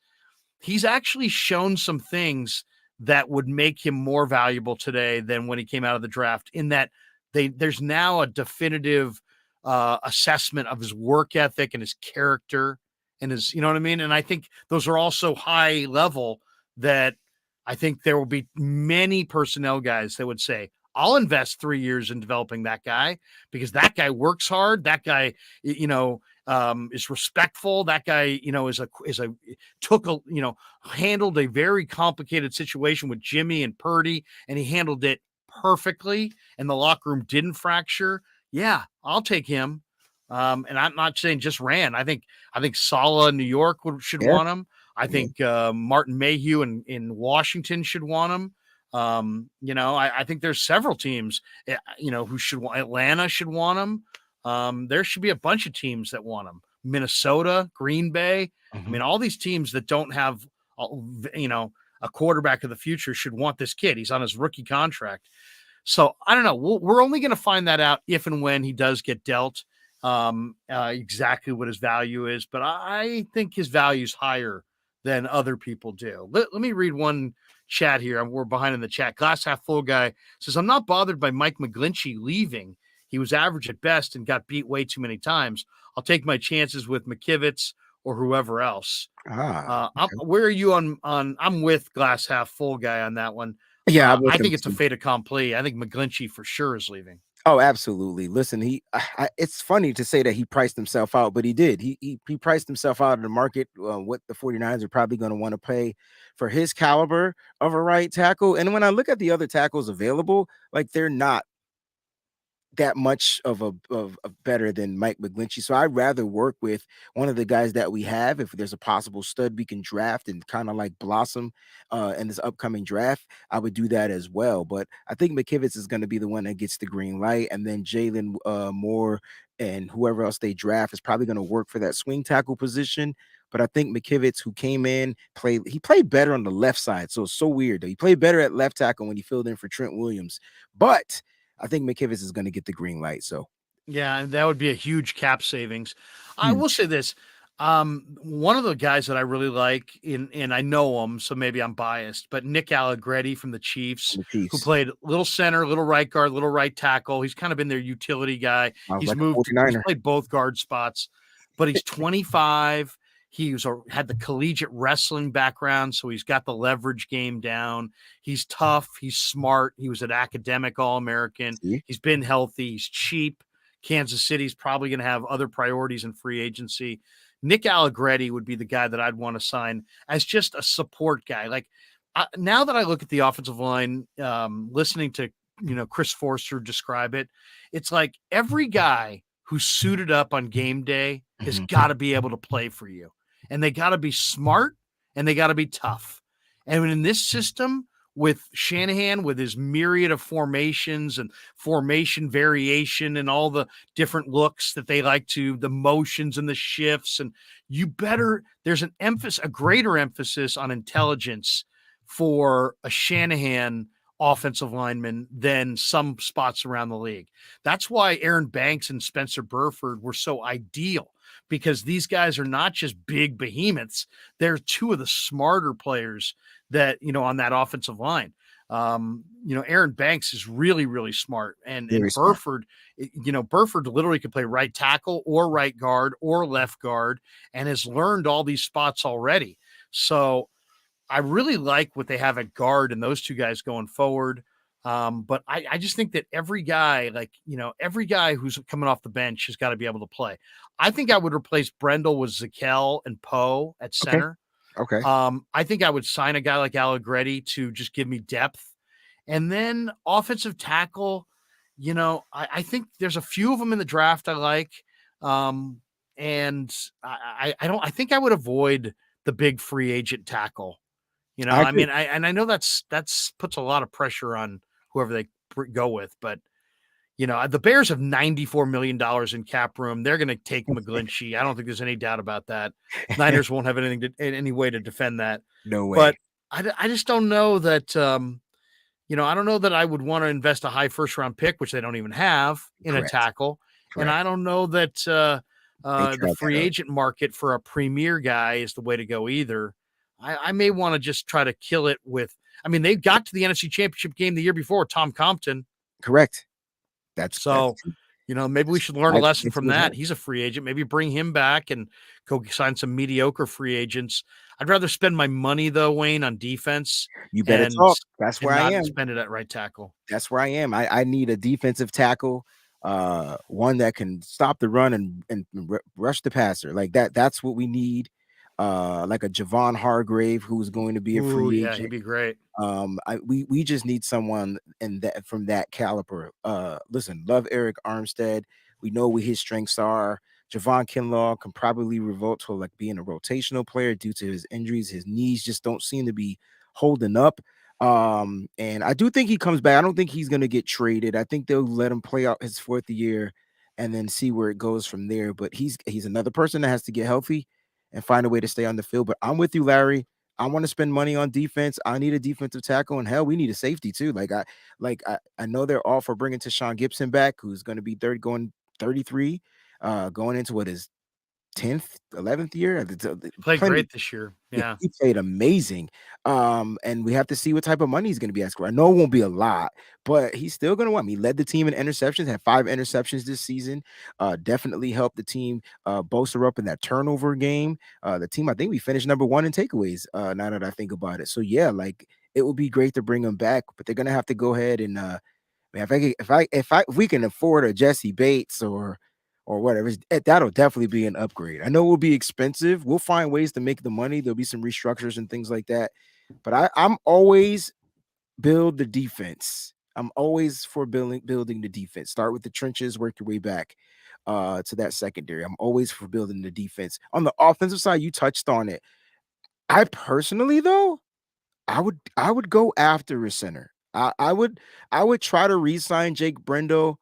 he's actually shown some things that would make him more valuable today than when he came out of the draft, in that there's now a definitive assessment of his work ethic and his character and his, you know what I mean? And I think those are also high level, that I think there will be many personnel guys that would say, I'll invest 3 years in developing that guy because that guy works hard. That guy, is respectful. That guy, took a, handled a very complicated situation with Jimmy and Purdy, and he handled it perfectly, and the locker room didn't fracture. Yeah, I'll take him. And I'm not saying just Rand. I think Saleh in New York should Yeah. want him. I think Martin Mayhew in Washington should want him. I think there's several teams, who should want. Atlanta should want him. There should be a bunch of teams that want him. Minnesota, Green Bay. I mean, all these teams that don't have, a quarterback of the future should want this kid. He's on his rookie contract. So I don't know. We're only going to find that out if and when he does get dealt exactly what his value is. But I think his value is higher than other people do. Let me read one chat here. We're behind in the chat. Glass half full guy says, I'm not bothered by Mike McGlinchey leaving. He was average at best and got beat way too many times. I'll take my chances with McKivitz or whoever else. Where are you on? I'm with glass half full guy on that one. Yeah, I'm with I him think it's a too. fait accompli. I think McGlinchey for sure is leaving. Oh, absolutely. Listen, it's funny to say that he priced himself out, but he did. He priced himself out of the market, what the 49ers are probably going to want to pay for his caliber of a right tackle. And when I look at the other tackles available, like they're not that much of better than Mike McGlinchey. So I'd rather work with one of the guys that we have. If there's a possible stud we can draft and kind of like blossom in this upcoming draft, I would do that as well. But I think McKivitz is going to be the one that gets the green light, and then Jalen Moore and whoever else they draft is probably going to work for that swing tackle position. But I think McKivitz, who came in, played better on the left side. So it's so weird. He played better at left tackle when he filled in for Trent Williams. But I think McKivitz is going to get the green light. So yeah, that would be a huge cap savings. I will huge. say this. One of the guys that I really like, and I know him, so maybe I'm biased, but Nick Allegretti from the Chiefs, The who Chiefs. played little center, little right guard, little right tackle. He's kind of been their utility guy. Sounds He's like a 49er. played both guard spots, but he's 25. Had the collegiate wrestling background, so he's got the leverage game down. He's tough. He's smart. He was an academic All-American. See? He's been healthy. He's cheap. Kansas City's probably going to have other priorities in free agency. Nick Allegretti would be the guy that I'd want to sign as just a support guy. Like now that I look at the offensive line, listening to Chris Forster describe it, it's like every guy who's suited up on game day has got to be able to play for you, and they got to be smart and they got to be tough. And in this system, with Shanahan, with his myriad of formations and formation variation and all the different looks that they like to, the motions and the shifts, and there's a greater emphasis on intelligence for a Shanahan offensive lineman than some spots around the league. That's why Aaron Banks and Spencer Burford were so ideal, because these guys are not just big behemoths. They're two of the smarter players that, on that offensive line. Aaron Banks is really, really smart. And Smart. Burford, Burford literally could play right tackle or right guard or left guard and has learned all these spots already. So I really like what they have at guard and those two guys going forward. But I just think that every guy who's coming off the bench has got to be able to play. I think I would replace Brendel with Zakel and Poe at center. Okay. I think I would sign a guy like Allegretti to just give me depth. And then offensive tackle, I think there's a few of them in the draft I like. And I think I would avoid the big free agent tackle. I I agree. mean, I know that's puts a lot of pressure on whoever they go with, but The Bears have $94 million in cap room. They're going to take McGlinchey. I don't think there's any doubt about that. Niners won't have any way to defend that. No way. But I just don't know that, I don't know that I would want to invest a high first round pick, which they don't even have, in a tackle. And I don't know that the free agent market for a premier guy is the way to go either. I may want to just try to kill it with, they got to the NFC Championship game the year before, Tom Compton. Correct. Maybe we should learn a lesson from that. He's a free agent. Maybe bring him back and go sign some mediocre free agents. I'd rather spend my money, though, Wayne, on defense. You better talk. That's where I am. Spend it at right tackle. That's where I am. I need a defensive tackle, one that can stop the run and rush the passer. Like that. That's what we need. Like a Javon Hargrave, who's going to be a free agent. Yeah, he'd be great. We just need someone from that caliber. Listen, love Eric Armstead. We know what his strengths are. Javon Kinlaw can probably revert to like being a rotational player due to his injuries. His knees just don't seem to be holding up. And I do think he comes back. I don't think he's going to get traded. I think they'll let him play out his fourth year and then see where it goes from there. But he's another person that has to get healthy and find a way to stay on the field. But I'm with you, Larry. I want to spend money on defense. I need a defensive tackle, and hell, we need a safety too. I know they're all for bringing Tashawn Gibson back, who's going to be going 33, going into his 10th, 11th year. Played great this year. Yeah, he played amazing. And we have to see what type of money he's going to be asked for. I know it won't be a lot, but he's still going to want. He led the team in interceptions, had 5 interceptions this season. Definitely helped the team bolster up in that turnover game. The team, I think we finished number 1 in takeaways. Now that I think about it, so yeah, like it would be great to bring him back, but they're going to have to go ahead and if we can afford a Jesse Bates or whatever, that'll definitely be an upgrade. I know it will be expensive. We'll find ways to make the money. There'll be some restructures and things like that. But I'm always build the defense. I'm always for building the defense. Start with the trenches, work your way back to that secondary. I'm always for building the defense. On the offensive side, you touched on it. I personally, though, I would go after a center. I would try to re-sign Jake Brendel,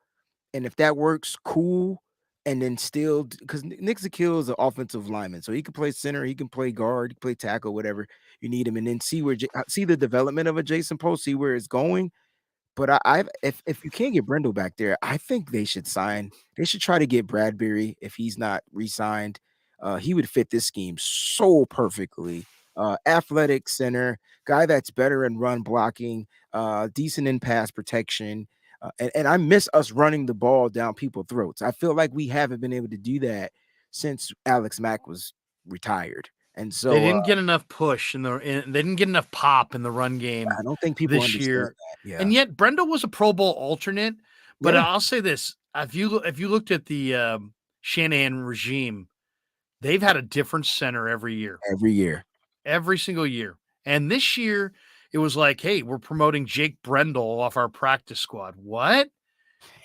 and if that works, cool. And then still, because Nick Zakil is an offensive lineman, so he can play center, he can play guard, he can play tackle, whatever you need him, and then see the development of a Jason Post, see where it's going. But if you can't get Brendel back there, I think they should try to get Bradbury if he's not re-signed. He would fit this scheme so perfectly. Athletic center, guy that's better in run blocking, decent in pass protection. And I miss us running the ball down people's throats. I feel like we haven't been able to do that since Alex Mack was retired. And so they didn't get enough push they didn't get enough pop in the run game. I don't think people this year. That. Yeah. And yet Brendel was a Pro Bowl alternate. But I'll say this: if you looked at the Shanahan regime, they've had a different center every year. Every single year. And this year, it was like, hey, we're promoting Jake Brendel off our practice squad. What?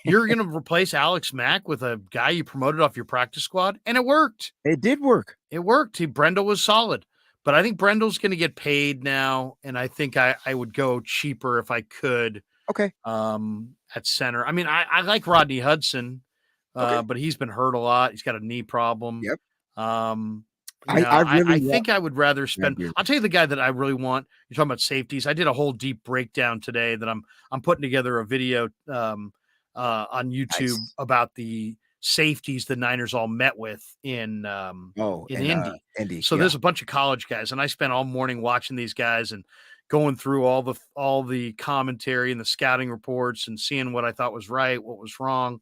You're going to replace Alex Mack with a guy you promoted off your practice squad? And it worked. It did work. It worked. Brendel was solid. But I think Brendel's going to get paid now, and I think I would go cheaper if I could. Okay. At center. I like Rodney Hudson, but he's been hurt a lot. He's got a knee problem. Yep. I think I would rather spend. I'll tell you the guy that I really want. You're talking about safeties. I did a whole deep breakdown today that I'm putting together a video on YouTube about the safeties the Niners all met with in Indy. So there's a bunch of college guys, and I spent all morning watching these guys and going through all the commentary and the scouting reports and seeing what I thought was right, what was wrong.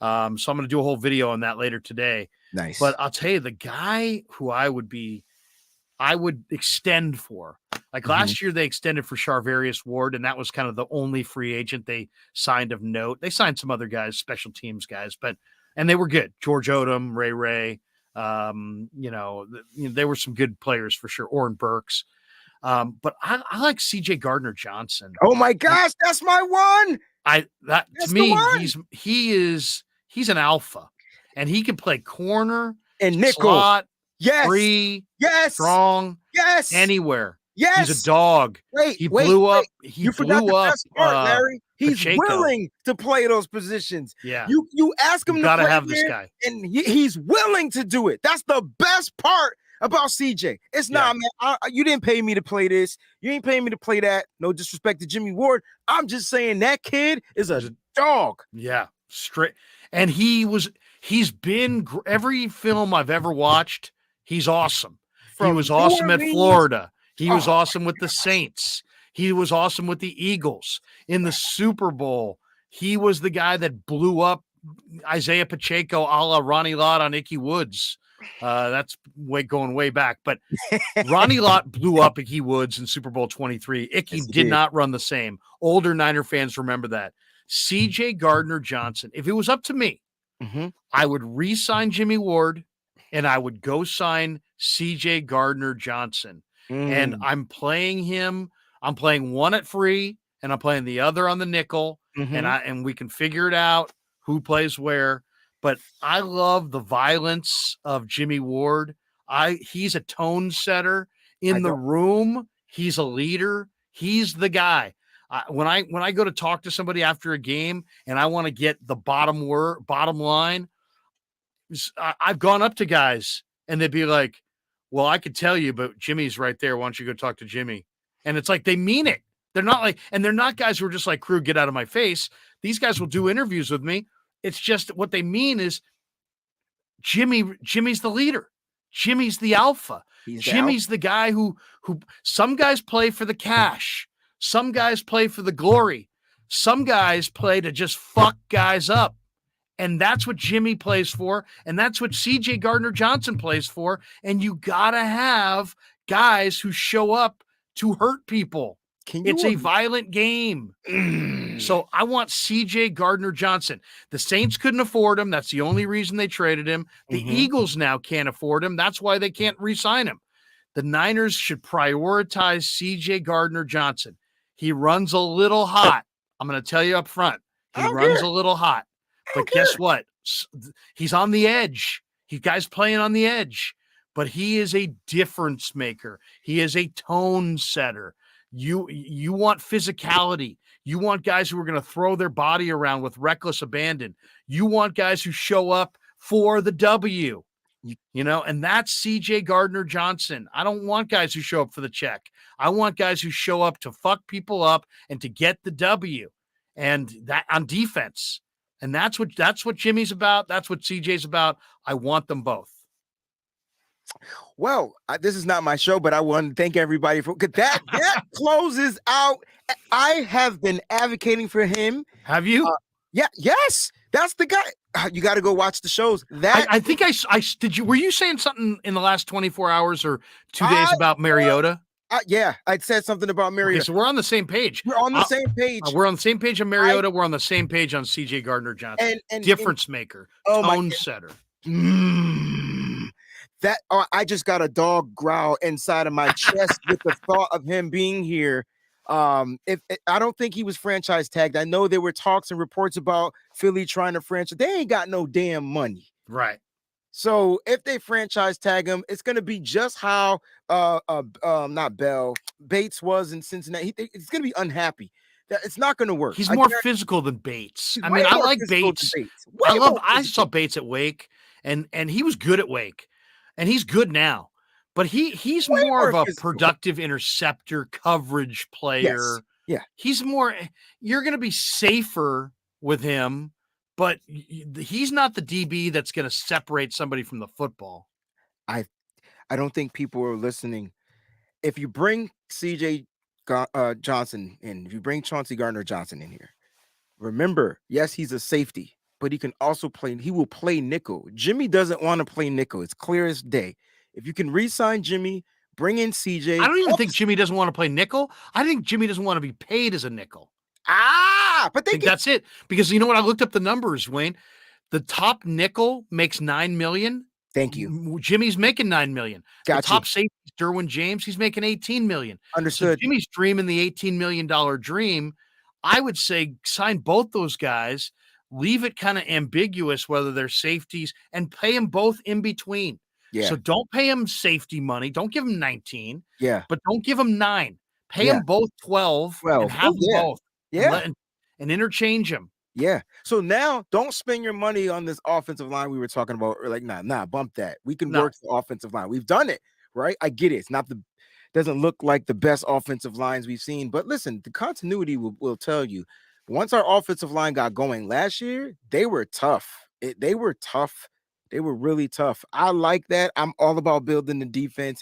So I'm going to do a whole video on that later today. Nice. But I'll tell you, the guy who I would extend for, like last year, they extended for Charvarius Ward, and that was kind of the only free agent they signed of note. They signed some other guys, special teams guys, and they were good. George Odom, Ray, they were some good players for sure. Oren Burks. But I like CJ Gardner-Johnson. Oh my gosh, that's my one. To me, he's an alpha, and he can play corner and nickel, slot, free, strong, anywhere. Yes, he's a dog. He blew up. You forgot the best part, Larry. He's Pacheco. willing to play those positions. Yeah. You ask him You to gotta play have this there, guy. and he's willing to do it. That's the best part about CJ. It's not, man. You didn't pay me to play this. You ain't paying me to play that. No disrespect to Jimmy Ward. I'm just saying that kid is a dog. Yeah, straight. And he's been every film I've ever watched. He's awesome. He was awesome at Florida. He was awesome with the Saints. He was awesome with the Eagles. In the Super Bowl, he was the guy that blew up Isaiah Pacheco a la Ronnie Lott on Ickey Woods. That's going way back. But Ronnie Lott blew up Ickey Woods in Super Bowl 23. Ickey did not run the same. Older Niner fans remember that. CJ Gardner-Johnson, if it was up to me, I would re-sign Jimmy Ward and I would go sign CJ Gardner-Johnson. And I'm playing him. I'm playing one at free and I'm playing the other on the nickel. And we can figure it out who plays where. But I love the violence of Jimmy Ward. He's a tone setter in the room. He's a leader. He's the guy. When I go to talk to somebody after a game and I want to get the bottom line, I've gone up to guys and they'd be like, well, I could tell you, but Jimmy's right there. Why don't you go talk to Jimmy? And it's like, they mean it. They're not like, and they're not guys who are just like, Krug, get out of my face. These guys will do interviews with me. It's just what they mean is Jimmy's the leader. Jimmy's the alpha. Jimmy's the guy who some guys play for the cash. Some guys play for the glory. Some guys play to just fuck guys up. And that's what Jimmy plays for. And that's what CJ Gardner-Johnson plays for. And you got to have guys who show up to hurt people. It's a violent game. So I want CJ Gardner-Johnson. The Saints couldn't afford him. That's the only reason they traded him. The Eagles now can't afford him. That's why they can't re-sign him. The Niners should prioritize CJ Gardner-Johnson. He runs a little hot. I'm going to tell you up front. He runs a little hot. But guess what? He's on the edge. Guy's playing on the edge. But he is a difference maker. He is a tone setter. You want physicality. You want guys who are going to throw their body around with reckless abandon. You want guys who show up for the W. And that's CJ Gardner-Johnson. I don't want guys who show up for the check. I want guys who show up to fuck people up and to get the W. And that on defense. And that's what Jimmy's about. That's what CJ's about. I want them both. Well, this is not my show, but I want to thank everybody for that. That closes out. I have been advocating for him. Have you? Yes, that's the guy. You got to go watch the shows. I think I did. Were you saying something in the last 24 hours or 2 days about Mariota? Yeah, I said something about Mariota. Okay, so we're on the same page. We're on the same page. We're on the same page on Mariota. We're on the same page on CJ Gardner-Johnson. Difference maker, tone setter. That I just got a dog growl inside of my chest with the thought of him being here. I don't think he was franchise tagged. I know there were talks and reports about Philly trying to franchise. They ain't got no damn money. Right. So if they franchise tag him, it's going to be just how not Bell, Bates was in Cincinnati. It's going to be unhappy. It's not going to work. He's more physical than Bates. I mean, I like Bates. I saw Bates at Wake, and he was good at Wake, and he's good now. But he's more of a productive interceptor coverage player. Yes. Yeah. He's more. You're going to be safer with him. But he's not the DB that's going to separate somebody from the football. I don't think people are listening. If you bring CJ Johnson in, if you bring Chauncey Gardner-Johnson in here, remember, yes, he's a safety, but he can also play. He will play nickel. Jimmy doesn't want to play nickel. It's clear as day. If you can re-sign Jimmy, bring in CJ. I don't even think Jimmy doesn't want to play nickel. I think Jimmy doesn't want to be paid as a nickel. But that's it. Because you know what? I looked up the numbers, Wayne. The top nickel makes $9 million. Thank you. Jimmy's making $9 million. Gotcha. The top safety is Derwin James. He's making $18 million. Understood. So Jimmy's dreaming the $18 million dream. I would say sign both those guys, leave it kind of ambiguous whether they're safeties, and pay them both in between. Yeah. So don't pay him safety money. Don't give him 19. Yeah. But don't give him 9. Pay them both 12 and have them both. Yeah. and interchange them. Yeah. So now don't spend your money on this offensive line we were talking about. Or like, nah, bump that. We can No. work the offensive line. We've done it, right? I get it. It's not doesn't look like the best offensive lines we've seen. But listen, the continuity will tell you. Once our offensive line got going last year, they were tough. They were tough. They were really tough. I like that. I'm all about building the defense.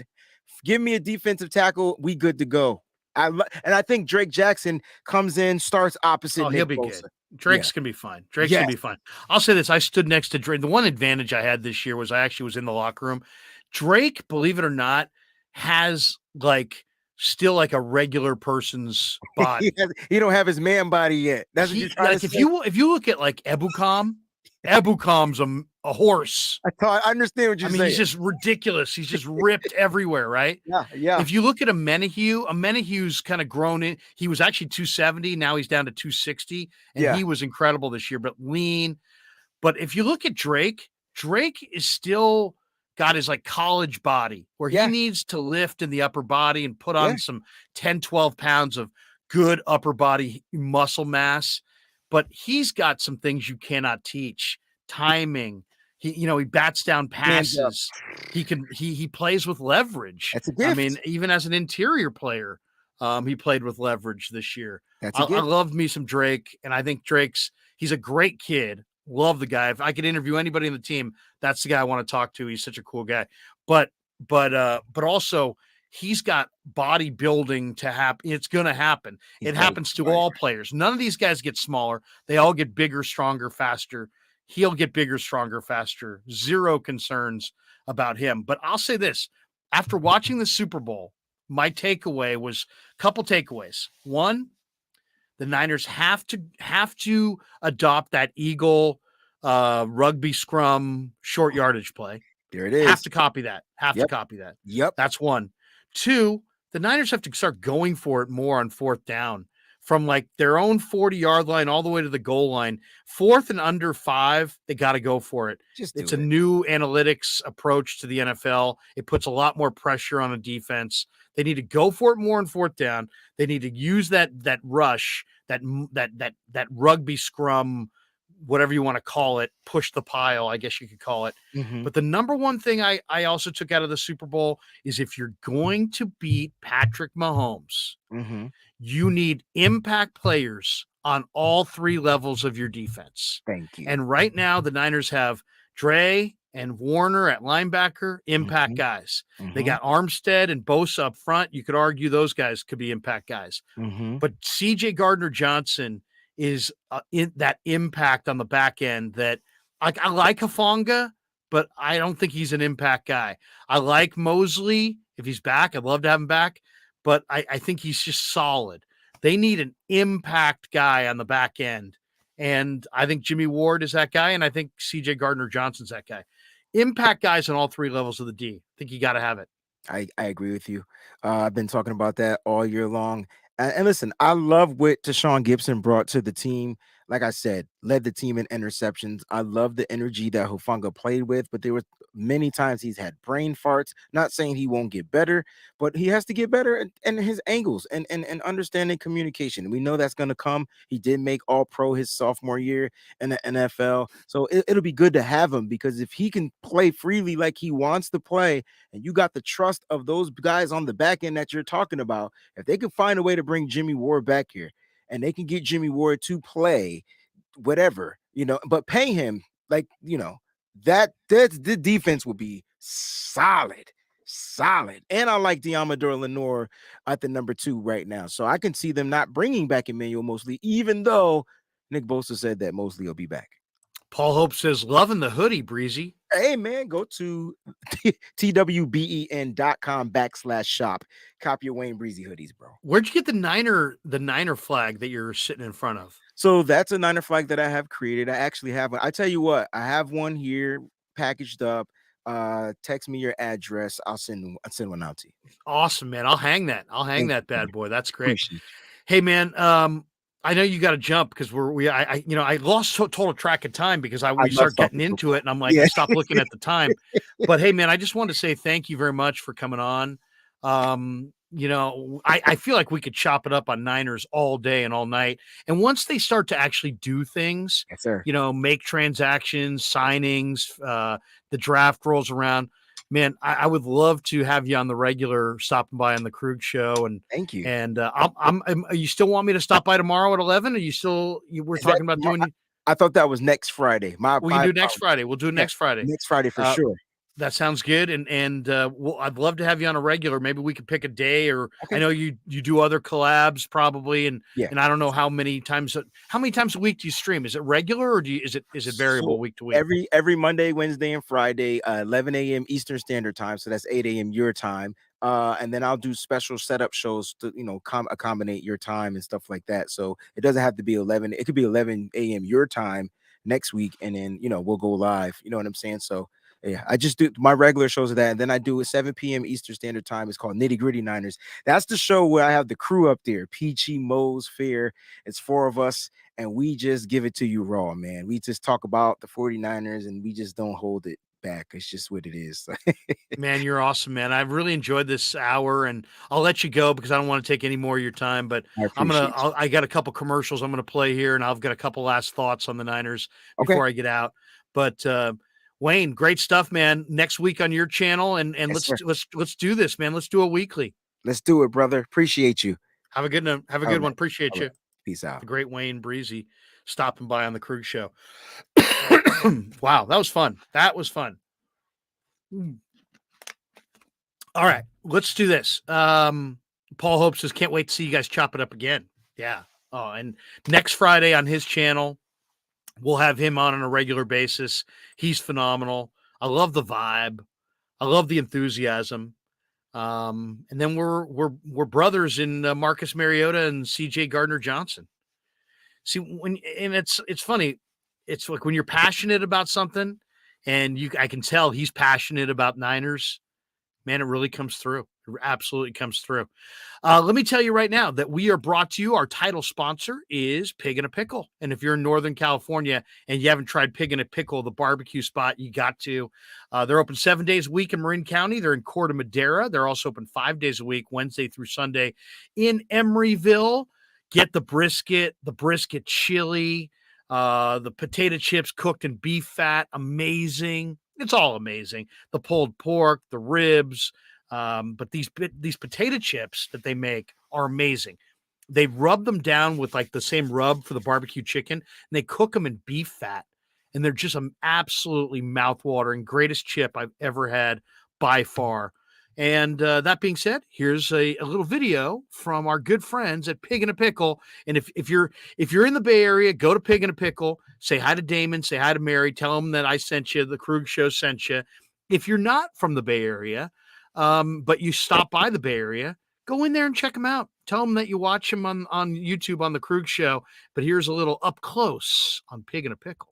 Give me a defensive tackle. We good to go. And I think Drake Jackson comes in, starts opposite Oh, he'll Nick be Bosa. good. Yeah. Drake's gonna be fine. Drake's gonna Yes. be fine. I'll say this: I stood next to Drake. The one advantage I had this year was I actually was in the locker room. Drake, believe it or not, has still like a regular person's body. He don't have his man body yet. That's what you're trying to If say. you look at like Ebukam's a horse. I understand what you're saying. He's just ridiculous. He's just ripped everywhere, right? Yeah. If you look at a Menahue's kind of grown in. He was actually 270. Now he's down to 260. And he was incredible this year, but lean. But if you look at Drake is still got his like college body where he needs to lift in the upper body and put on some 10, 12 pounds of good upper body muscle mass. But he's got some things you cannot teach. Timing. He bats down passes. He plays with leverage. That's a gift. Even as an interior player, he played with leverage this year. I love me some Drake, and I think he's a great kid. Love the guy. If I could interview anybody on the team, that's the guy I want to talk to. He's such a cool guy. But also he's got bodybuilding to happen. It's going to happen. It happens to all players. None of these guys get smaller. They all get bigger, stronger, faster. He'll get bigger, stronger, faster. Zero concerns about him. But I'll say this. After watching the Super Bowl, my takeaway was a couple takeaways. One, the Niners have to adopt that Eagle rugby scrum short yardage play. There it is. Have to copy that. To copy that. Yep. That's one. Two, the Niners have to start going for it more on fourth down from like their own 40-yard line all the way to the goal line. Fourth and under 5, they got to go for it. It's a new analytics approach to the NFL. It puts a lot more pressure on a defense. They need to go for it more on fourth down. They need to use that rush, that rugby scrum, whatever you want to call it, push the pile, I guess you could call it. Mm-hmm. But the number one thing I also took out of the Super Bowl is if you're going to beat Patrick Mahomes, you need impact players on all 3 levels of your defense. Thank you. And right now, the Niners have Trey and Warner at linebacker, impact guys. They got Armstead and Bosa up front. You could argue those guys could be impact guys. But CJ Gardner-Johnson is in that impact on the back end that I like Hufanga, but I don't think he's an impact guy. I like Mosley. If he's back, I'd love to have him back, but I think he's just solid. They need an impact guy on the back end. And I think Jimmy Ward is that guy. And I think CJ Gardner-Johnson's that guy. Impact guys on all 3 levels of the D. I think you got to have it. I agree with you. I've been talking about that all year long. And listen, I love what Tashawn Gibson brought to the team. Like I said, led the team in interceptions. I love the energy that Hufanga played with, but there were many times he's had brain farts. Not saying he won't get better, but he has to get better in his angles and understanding communication. We know that's going to come. He did make All-Pro his sophomore year in the NFL. So it'll be good to have him, because if he can play freely like he wants to play, and you got the trust of those guys on the back end that you're talking about, if they can find a way to bring Jimmy Ward back here, and they can get Jimmy Ward to play whatever, but pay him that the defense will be solid. And I like Deommodore Lenoir at the number 2 right now. So I can see them not bringing back Emmanuel Mosley, even though Nick Bosa said that Mosley will be back. Paul Hope says, loving the hoodie, Breezy. Hey, man, go to twben.com/shop. Copy your Wayne Breezy hoodies, bro. Where'd you get the Niner flag that you're sitting in front of? So that's a Niner flag that I have created. I actually have one. I tell you what, I have one here packaged up. Text me your address. I'll send one out to you. Awesome, man. I'll hang that. That bad boy. That's great. Hey, man. I know you got to jump because I lost total track of time because we start getting into it, and I'm like, stop looking at the time. But hey, man, I just wanted to say thank you very much for coming on. I feel like we could chop it up on Niners all day and all night. And once they start to actually do things, Yes, sir. make transactions, signings, the draft rolls around, man, I would love to have you on the regular, stopping by on the Krug show. Thank you. And you still want me to stop by tomorrow at 11? Are you still, we're talking about doing? I thought that was next Friday. We can do next Friday. We'll do it next Friday. Next Friday for sure. That sounds good. And I'd love to have you on a regular. Maybe we could pick a day, or I know you do other collabs probably. And I don't know how many times a week do you stream? Is it regular, or is it variable week to week? Every Monday, Wednesday, and Friday, 11 a.m. Eastern Standard Time. So that's 8 a.m. your time. And then I'll do special setup shows to, accommodate your time and stuff like that. So it doesn't have to be 11. It could be 11 a.m. your time next week. And then, we'll go live. You know what I'm saying? So yeah, I just do my regular shows of that. And then I do at 7 p.m. Eastern Standard Time. It's called Nitty Gritty Niners. That's the show where I have the crew up there. Peachy, Mose, Fair. It's 4 of us. And we just give it to you raw, man. We just talk about the 49ers and we just don't hold it back. It's just what it is. Man, you're awesome, man. I've really enjoyed this hour, and I'll let you go because I don't want to take any more of your time, but I got a couple commercials I'm going to play here, and I've got a couple last thoughts on the Niners before I get out. But Wayne, great stuff, man. Next week on your channel, and let's do this, man. Let's do it weekly. Let's do it, brother. Appreciate you. Have a good one. Have a good one. Appreciate you. Peace out. The great Wayne Breezy stopping by on the Krug show. Wow, that was fun. That was fun. All right, let's do this. Paul Hope says, can't wait to see you guys chop it up again. Yeah. Oh, and next Friday on his channel, we'll have him on a regular basis. He's phenomenal. I love the vibe. I love the enthusiasm. And then we're brothers in Marcus Mariota and CJ Gardner-Johnson. See, it's funny. It's like when you're passionate about something, and I can tell he's passionate about Niners, man, it really comes through. It absolutely comes through. Let me tell you right now that we are brought to you. Our title sponsor is Pig and a Pickle. And if you're in Northern California and you haven't tried Pig and a Pickle, the barbecue spot, you got to. They're open 7 days a week in Marin County. They're in Corte Madera. They're also open 5 days a week, Wednesday through Sunday in Emeryville. Get the brisket chili, the potato chips cooked in beef fat. Amazing. It's all amazing. The pulled pork, the ribs, but these potato chips that they make are amazing. They rub them down with like the same rub for the barbecue chicken, and they cook them in beef fat, and they're just absolutely mouthwatering. Greatest chip I've ever had by far. And that being said, here's a little video from our good friends at Pig and a Pickle. And if you're in the Bay Area, go to Pig and a Pickle. Say hi to Damon. Say hi to Mary. Tell them that I sent you. The Krug Show sent you. If you're not from the Bay Area, but you stop by the Bay Area, go in there and check them out. Tell them that you watch them on YouTube on the Krug Show. But here's a little up close on Pig and a Pickle.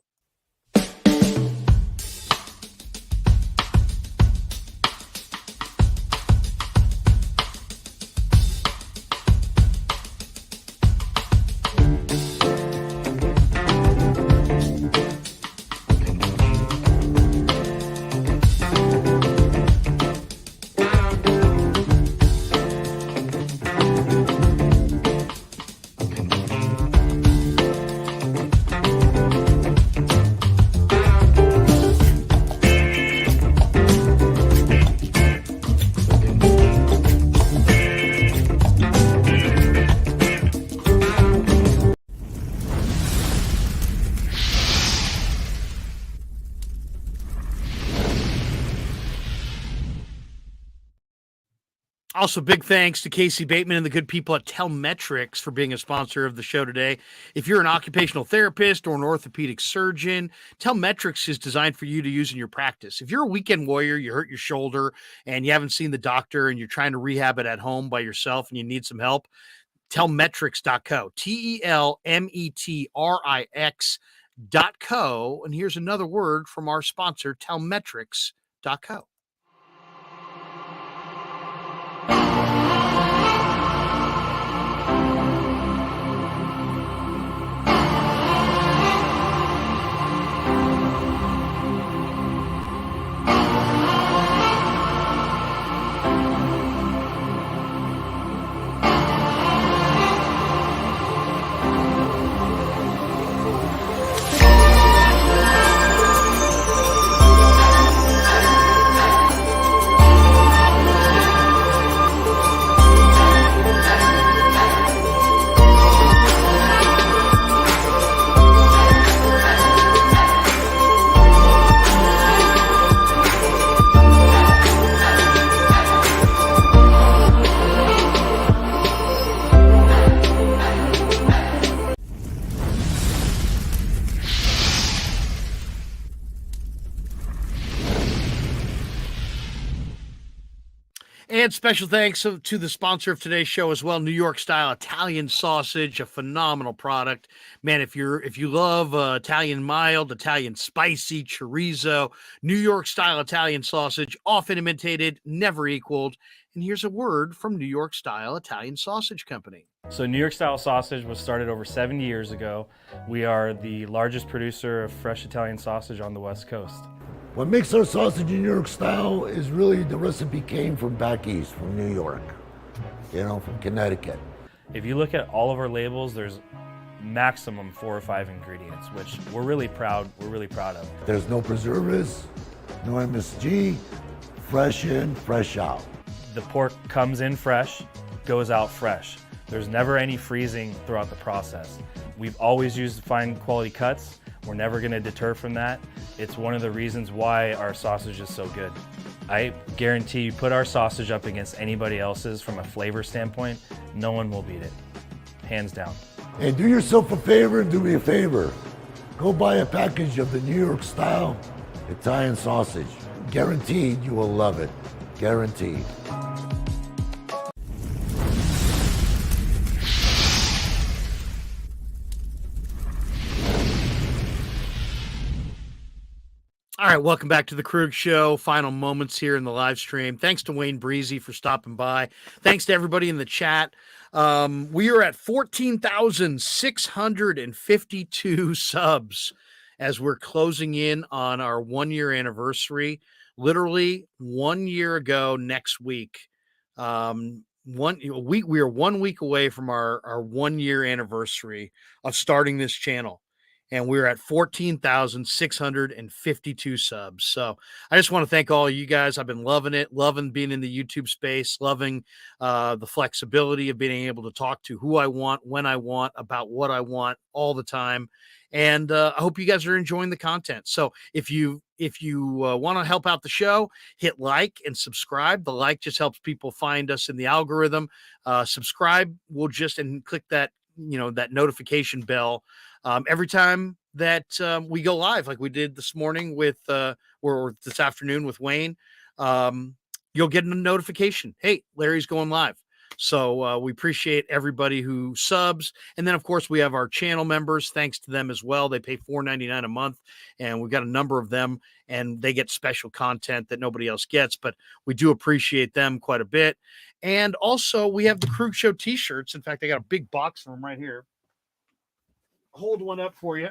Also, big thanks to Casey Bateman and the good people at Telmetrics for being a sponsor of the show today. If you're an occupational therapist or an orthopedic surgeon, Telmetrics is designed for you to use in your practice. If you're a weekend warrior, you hurt your shoulder and you haven't seen the doctor and you're trying to rehab it at home by yourself and you need some help, Telmetrics.co, Telmetrix.co. And here's another word from our sponsor, Telmetrics.co. And special thanks to the sponsor of today's show as well, New York Style Italian Sausage, a phenomenal product. Man, if you love Italian mild, Italian spicy, chorizo, New York Style Italian Sausage, often imitated, never equaled. And here's a word from New York Style Italian Sausage Company. So New York Style Sausage was started over 70 years ago. We are the largest producer of fresh Italian sausage on the West Coast. What makes our sausage in New York style is really the recipe came from back east, from New York, from Connecticut. If you look at all of our labels, there's maximum 4 or 5 ingredients, which we're really proud of. There's no preservatives, no MSG, fresh in, fresh out. The pork comes in fresh, goes out fresh. There's never any freezing throughout the process. We've always used fine quality cuts. We're never going to deter from that. It's one of the reasons why our sausage is so good. I guarantee you put our sausage up against anybody else's from a flavor standpoint, no one will beat it, hands down. Hey, do yourself a favor and do me a favor. Go buy a package of the New York style Italian sausage. Guaranteed you will love it. Guaranteed. All right, welcome back to the Krueger Show. Final moments here in the live stream. Thanks to Wayne Breezy for stopping by. Thanks to everybody in the chat. We are at 14,652 subs as we're closing in on our 1-year anniversary. Literally 1 year ago next week. We are 1 week away from our 1-year anniversary of starting this channel. And we're at 14,652 subs. So I just want to thank all of you guys. I've been loving it, loving being in the YouTube space, loving the flexibility of being able to talk to who I want, when I want, about what I want all the time. And I hope you guys are enjoying the content. So if you want to help out the show, hit like and subscribe. The like just helps people find us in the algorithm. Subscribe will and click that, that notification bell. Every time that we go live, like we did this morning with, or this afternoon with Wayne, you'll get a notification. Hey, Larry's going live. So we appreciate everybody who subs. And then, of course, we have our channel members. Thanks to them as well. They pay $4.99 a month, and we've got a number of them, and they get special content that nobody else gets. But we do appreciate them quite a bit. And also, we have the Krueger Show t-shirts. In fact, I got a big box of them right here. Hold one up for you.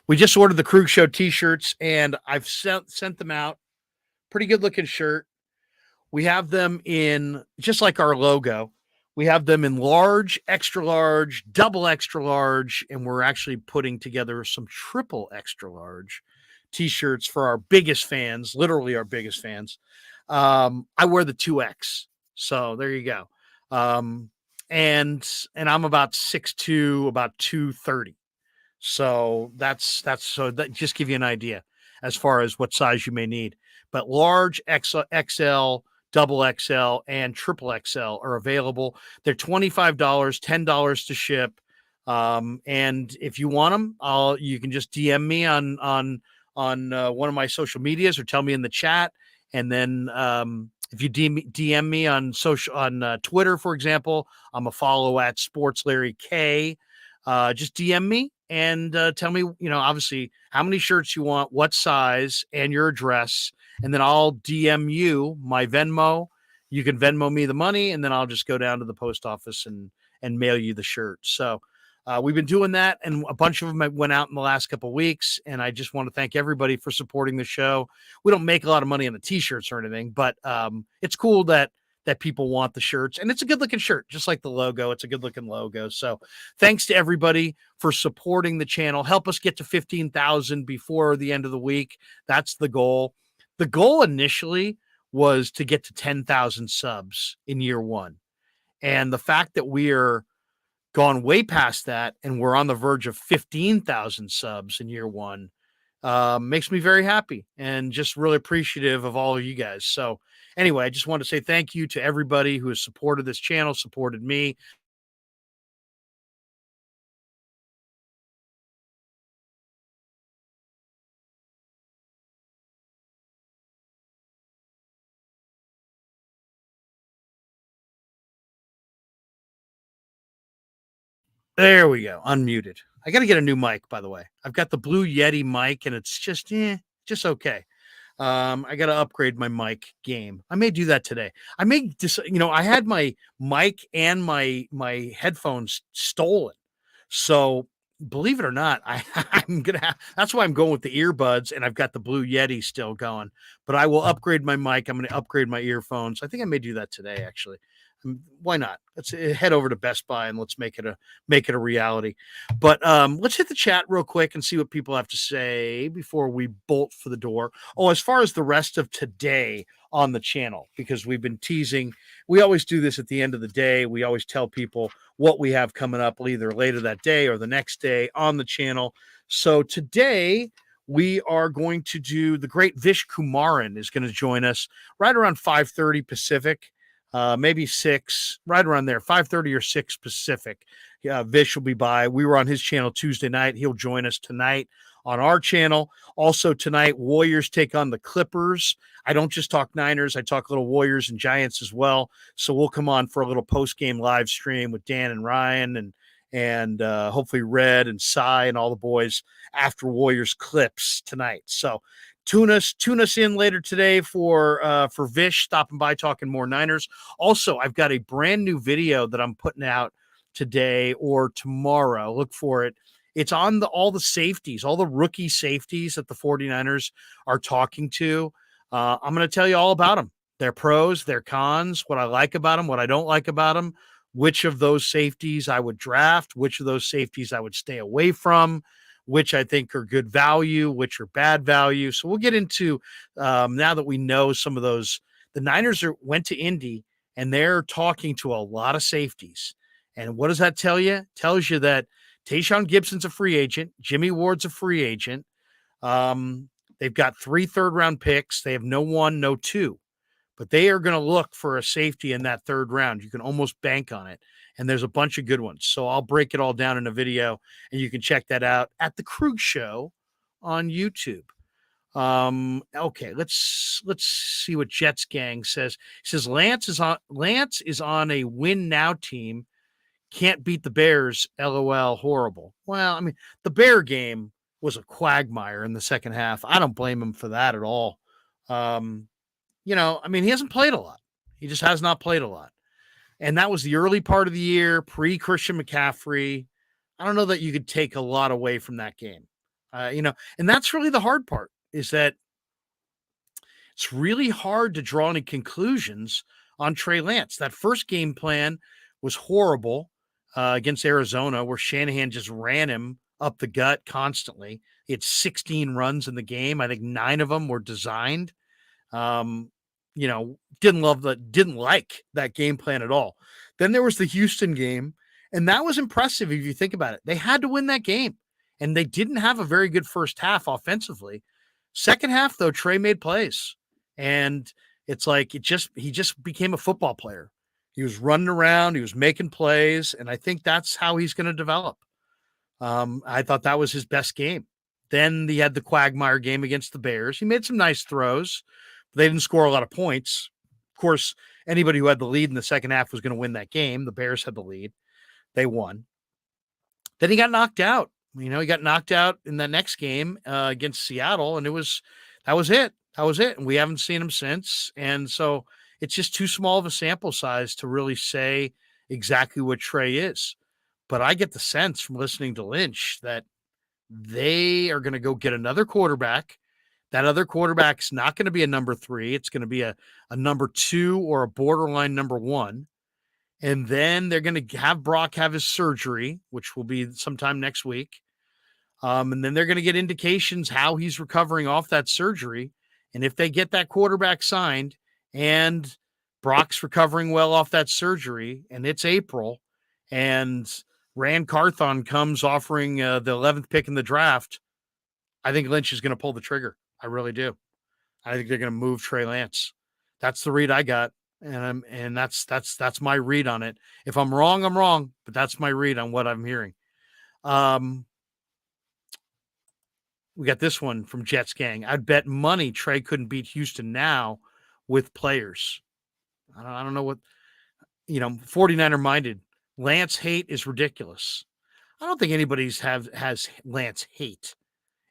We just ordered the Krueger Show t-shirts, and I've sent them out. Pretty good looking shirt. We have them in, just like our logo, we have them in large, extra large, double extra large, and we're actually putting together some triple extra large t-shirts for our biggest fans, literally our biggest fans. I wear the 2X. So there you go. And I'm about 6'2", about 230. So that's so that just give you an idea as far as what size you may need. But large, XL, double XL, and triple XL are available. They're $25, $10 to ship. And if you want them, you can just DM me on one of my social medias or tell me in the chat. And then if you DM me on Twitter, for example, I'm a follow at SportsLarryK. Just DM me and tell me, obviously how many shirts you want, what size, and your address. And then I'll DM you my Venmo. You can Venmo me the money, and then I'll just go down to the post office and mail you the shirt. So we've been doing that, and a bunch of them went out in the last couple of weeks. And I just want to thank everybody for supporting the show. We don't make a lot of money on the t-shirts or anything, but it's cool that people want the shirts, and it's a good looking shirt, just like the logo. It's a good looking logo. So thanks to everybody for supporting the channel. Help us get to 15,000 before the end of the week. That's the goal. The goal initially was to get to 10,000 subs in year 1. And the fact that we are gone way past that and we're on the verge of 15,000 subs in year 1 makes me very happy and just really appreciative of all of you guys. So anyway, I just want to say thank you to everybody who has supported this channel, supported me. There we go. Unmuted. I got to get a new mic, by the way. I've got the Blue Yeti mic, and it's just okay. I got to upgrade my mic game. I may do that today. I may just, I had my mic and my headphones stolen. So believe it or not, I'm gonna have. That's why I'm going with the earbuds, and I've got the Blue Yeti still going. But I will upgrade my mic. I'm going to upgrade my earphones. I think I may do that today, actually. Why not? Let's head over to Best Buy and let's make it a reality. But let's hit the chat real quick and see what people have to say before we bolt for the door. Oh, as far as the rest of today on the channel, because we've been teasing, we always do this at the end of the day. We always tell people what we have coming up either later that day or the next day on the channel. So today we are going to do the great Vish Kumaran is going to join us right around 5:30 Pacific. Maybe 6, right around there, 5:30 or 6 Pacific. Vish will be by. We were on his channel Tuesday night. He'll join us tonight on our channel. Also tonight, Warriors take on the Clippers. I don't just talk Niners. I talk little Warriors and Giants as well. So we'll come on for a little post-game live stream with Dan and Ryan and hopefully Red and Cy and all the boys after Warriors Clips tonight. So tune us in later today for Vish stopping by talking more Niners. Also, I've got a brand new video that I'm putting out today or tomorrow. Look for it. It's on all the safeties, all the rookie safeties that the 49ers are talking to. I'm going to tell you all about them, their pros, their cons, what I like about them, what I don't like about them, which of those safeties I would draft, which of those safeties I would stay away from, which I think are good value, which are bad value. So we'll get into now that we know some of those. The Niners went to Indy, and they're talking to a lot of safeties. And what does that tell you? It tells you that Tayshaun Gibson's a free agent. Jimmy Ward's a free agent. They've got 3 third-round picks. They have no 1, no 2. But they are going to look for a safety in that 3rd round. You can almost bank on it. And there's a bunch of good ones. So I'll break it all down in a video, and you can check that out at the Krueger Show on YouTube. Okay, let's see what Jets Gang says. He says Lance is on a win now team. Can't beat the Bears. LOL, horrible. Well, I mean, the Bear game was a quagmire in the second half. I don't blame him for that at all. I mean, he hasn't played a lot. He just has not played a lot. And that was the early part of the year, pre-Christian McCaffrey. I don't know that you could take a lot away from that game. And that's really the hard part, is that it's really hard to draw any conclusions on Trey Lance. That first game plan was horrible against Arizona, where Shanahan just ran him up the gut constantly. He had 16 runs in the game. I think 9 of them were designed. Didn't like that game plan at all. Then there was the Houston game, and that was impressive if you think about it. They had to win that game, and they didn't have a very good first half offensively. Second half, though, Trey made plays, and it's like he just became a football player. He was running around, he was making plays, and I think that's how he's going to develop. I thought that was his best game. Then he had the quagmire game against the Bears. He made some nice throws. They didn't score a lot of points. Of course, anybody who had the lead in the second half was going to win that game. The Bears had the lead. They won. Then he got knocked out. He got knocked out in that next game against Seattle, and that was it. That was it. And we haven't seen him since. And so it's just too small of a sample size to really say exactly what Trey is. But I get the sense from listening to Lynch that they are going to go get another quarterback. That other quarterback's not going to be a number 3. It's going to be a number 2 or a borderline number 1. And then they're going to have Brock have his surgery, which will be sometime next week. And then they're going to get indications how he's recovering off that surgery. And if they get that quarterback signed and Brock's recovering well off that surgery, and it's April, and Rand Carthon comes offering the 11th pick in the draft, I think Lynch is going to pull the trigger. I really do. I think they're going to move Trey Lance. That's the read I got, and that's my read on it. If I'm wrong, I'm wrong, but that's my read on what I'm hearing. We got this one from Jets Gang. I'd bet money Trey couldn't beat Houston now with players. I don't know what, 49er minded. Lance hate is ridiculous. I don't think anybody's has Lance hate.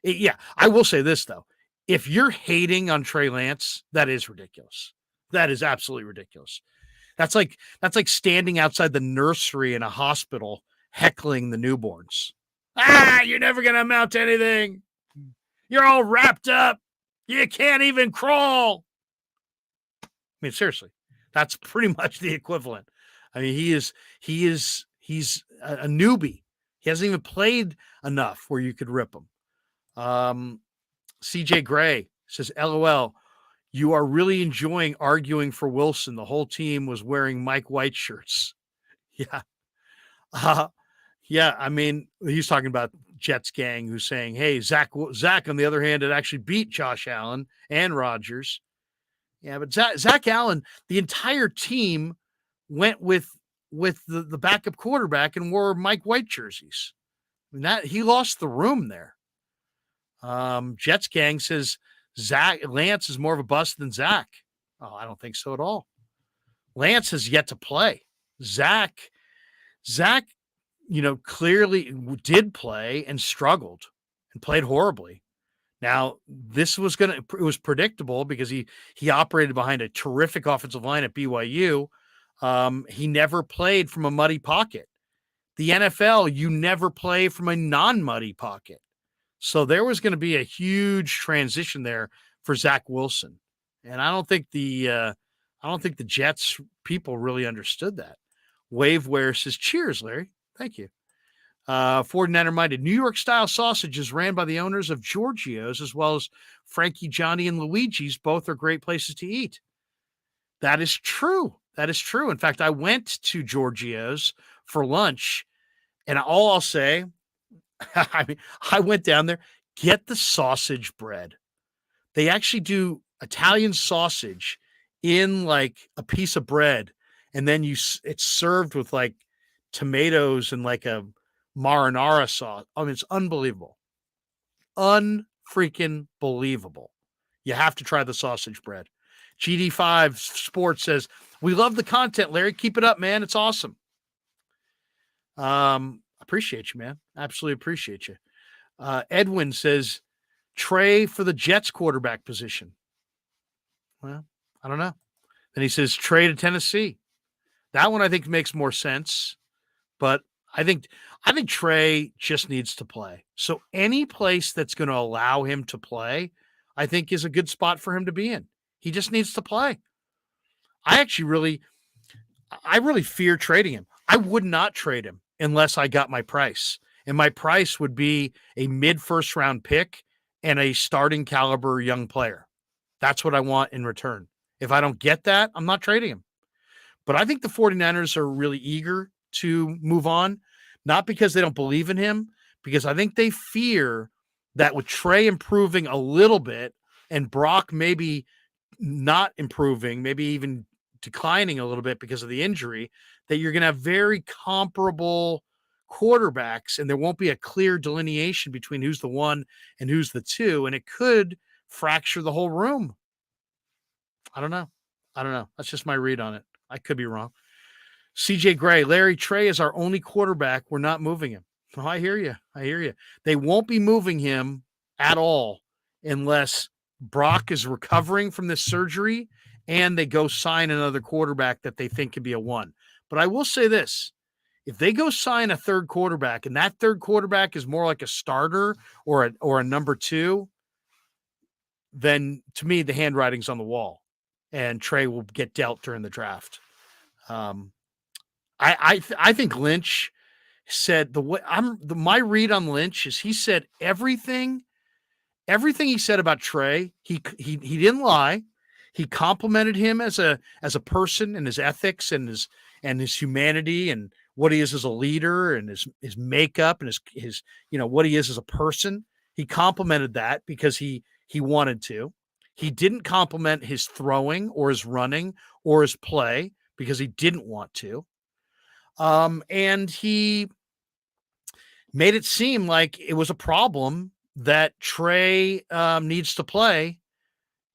Yeah, I will say this though. If you're hating on Trey Lance, that is ridiculous. That is absolutely ridiculous. That's like standing outside the nursery in a hospital heckling the newborns. You're never going to amount to anything. You're all wrapped up. You can't even crawl. I mean, seriously, that's pretty much the equivalent. I mean, he's a newbie. He hasn't even played enough where you could rip him. CJ Gray says, LOL, you are really enjoying arguing for Wilson. The whole team was wearing Mike White shirts. Yeah. Yeah. I mean, he's talking about Jets gang who's saying, hey, Zach, on the other hand, had actually beat Josh Allen and Rodgers. Yeah. But Zach Allen, the entire team went with the backup quarterback and wore Mike White jerseys. I mean, that he lost the room there. Jets gang says Lance is more of a bust than Zach. Oh, I don't think so at all. Lance has yet to play. Zach, clearly did play and struggled and played horribly. Now, it was predictable because he operated behind a terrific offensive line at BYU. He never played from a muddy pocket. The NFL, you never play from a non-muddy pocket. So there was going to be a huge transition there for Zach Wilson. And I don't think the Jets people really understood that. Waveware says, cheers, Larry. Thank you. 49er minded. New York style sausage is ran by the owners of Giorgio's as well as Frankie, Johnny, and Luigi's. Both are great places to eat. That is true. That is true. In fact, I went to Giorgio's for lunch, and all I'll say, I went down there, get the sausage bread. They actually do Italian sausage in like a piece of bread, and then it's served with like tomatoes and like a marinara sauce. I mean, it's unbelievable. Unfreaking believable. You have to try the sausage bread. GD5 Sports says, we love the content, Larry. Keep it up, man. It's awesome. Appreciate you, man. Absolutely appreciate you. Edwin says, Trey for the Jets quarterback position. Well, I don't know. Then he says, Trey to Tennessee. That one I think makes more sense. But I think Trey just needs to play. So any place that's going to allow him to play, I think is a good spot for him to be in. He just needs to play. I really fear trading him. I would not trade him unless I got my price. And my price would be a mid-first round pick and a starting caliber young player. That's what I want in return. If I don't get that, I'm not trading him. But I think the 49ers are really eager to move on, not because they don't believe in him, because I think they fear that with Trey improving a little bit and Brock maybe not improving, maybe even declining a little bit because of the injury, that you're going to have very comparable quarterbacks and there won't be a clear delineation between who's the one and who's the two. And it could fracture the whole room. I don't know. That's just my read on it. I could be wrong. CJ Gray, Larry, Trey is our only quarterback. We're not moving him. Oh, I hear you. They won't be moving him at all unless Brock is recovering from this surgery and they go sign another quarterback that they think could be a one. But I will say this, if they go sign a third quarterback and that third quarterback is more like a starter or a number two, then to me, the handwriting's on the wall and Trey will get dealt during the draft. I think Lynch said my read on Lynch is he said everything he said about Trey. He didn't lie. He complimented him as a person and his ethics and his humanity and what he is as a leader and his makeup and his what he is as a person. He complimented that because he wanted to. He didn't compliment his throwing or his running or his play because he didn't want to. And he made it seem like it was a problem that Trey needs to play,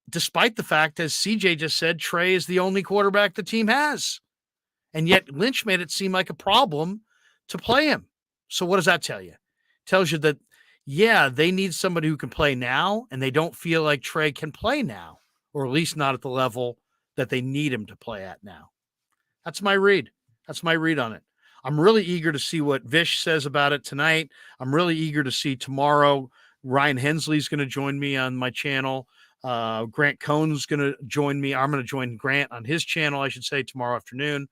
despite the fact, as CJ just said, Trey is the only quarterback the team has. And yet Lynch made it seem like a problem to play him. So what does that tell you? It tells you that, yeah, they need somebody who can play now, and they don't feel like Trey can play now, or at least not at the level that they need him to play at now. That's my read. That's my read on it. I'm really eager to see what Vish says about it tonight. I'm really eager to see tomorrow. Ryan Hensley's going to join me on my channel. Grant Cohn's going to join me. I'm going to join Grant on his channel, I should say, tomorrow afternoon.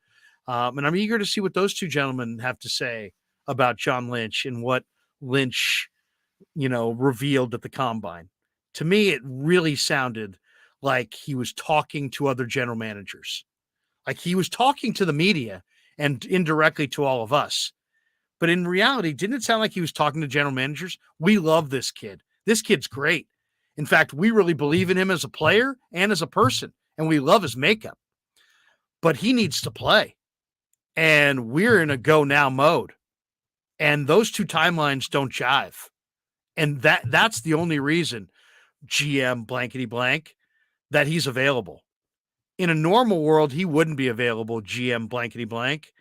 And I'm eager to see what those two gentlemen have to say about John Lynch and what Lynch, revealed at the combine. To me, it really sounded like he was talking to other general managers. Like he was talking to the media and indirectly to all of us. But in reality, didn't it sound like he was talking to general managers? We love this kid. This kid's great. In fact, we really believe in him as a player and as a person, and we love his makeup. But he needs to play. And we're in a go now mode. And those two timelines don't jive. And that's the only reason GM blankety blank that he's available. In a normal world, he wouldn't be available, GM blankety blank.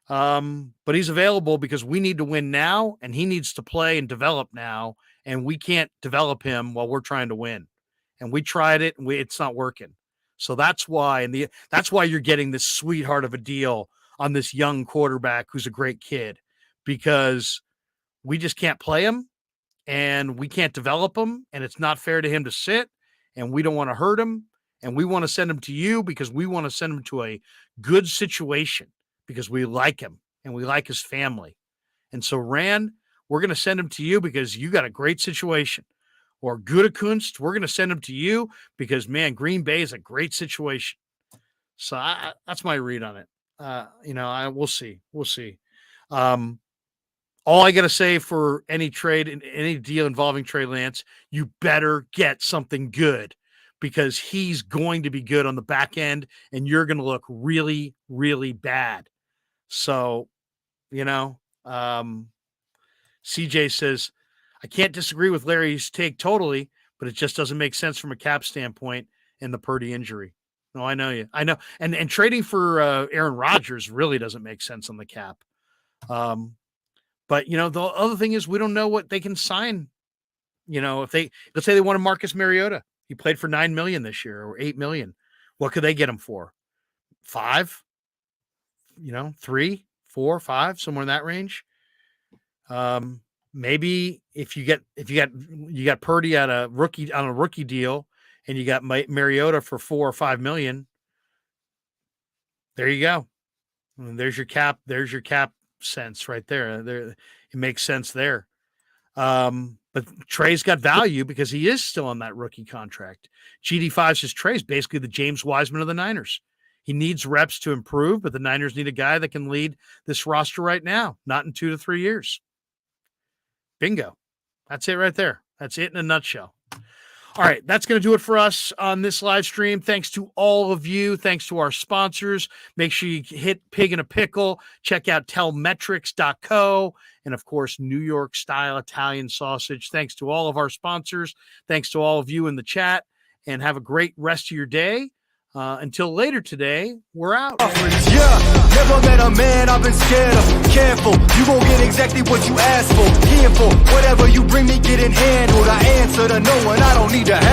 But he's available because we need to win now, and he needs to play and develop now, and we can't develop him while we're trying to win. And we tried it, and it's not working. So that's why, that's why you're getting this sweetheart of a deal on this young quarterback who's a great kid, because we just can't play him, and we can't develop him, and it's not fair to him to sit, and we don't want to hurt him, and we want to send him to you because we want to send him to a good situation because we like him and we like his family. And so, Rand, we're going to send him to you because you got a great situation. Or Gutekunst, we're going to send him to you because, man, Green Bay is a great situation. So that's my read on it. We'll see. We'll see. All I got to say for any trade and any deal involving Trey Lance, you better get something good because he's going to be good on the back end and you're going to look really, really bad. So, CJ says, I can't disagree with Larry's take totally, but it just doesn't make sense from a cap standpoint and the Purdy injury. No, I know you. I know. And trading for Aaron Rodgers really doesn't make sense on the cap. But, the other thing is we don't know what they can sign. If let's say they wanted Marcus Mariota. He played for $9 million this year or $8 million. What could they get him for? 5? 3, 4, 5, somewhere in that range. Maybe if you got Purdy on a rookie deal and you got Mariota for 4 or 5 million, there you go. And there's your cap sense right there. It makes sense there. But Trey's got value because he is still on that rookie contract. GD5 says Trey's basically the James Wiseman of the Niners. He needs reps to improve, but the Niners need a guy that can lead this roster right now, not in 2 to 3 years. Bingo. That's it right there. That's it in a nutshell. All right, that's going to do it for us on this live stream. Thanks to all of you. Thanks to our sponsors. Make sure you hit Pig in a Pickle. Check out tellmetrics.co. And, of course, New York style Italian sausage. Thanks to all of our sponsors. Thanks to all of you in the chat. And have a great rest of your day. Until later today, we're out. Yeah, never met a man I've been scared of. Careful, you gon' get exactly what you asked for. Here for whatever you bring me, getting handled. I answer to no one, I don't need to have.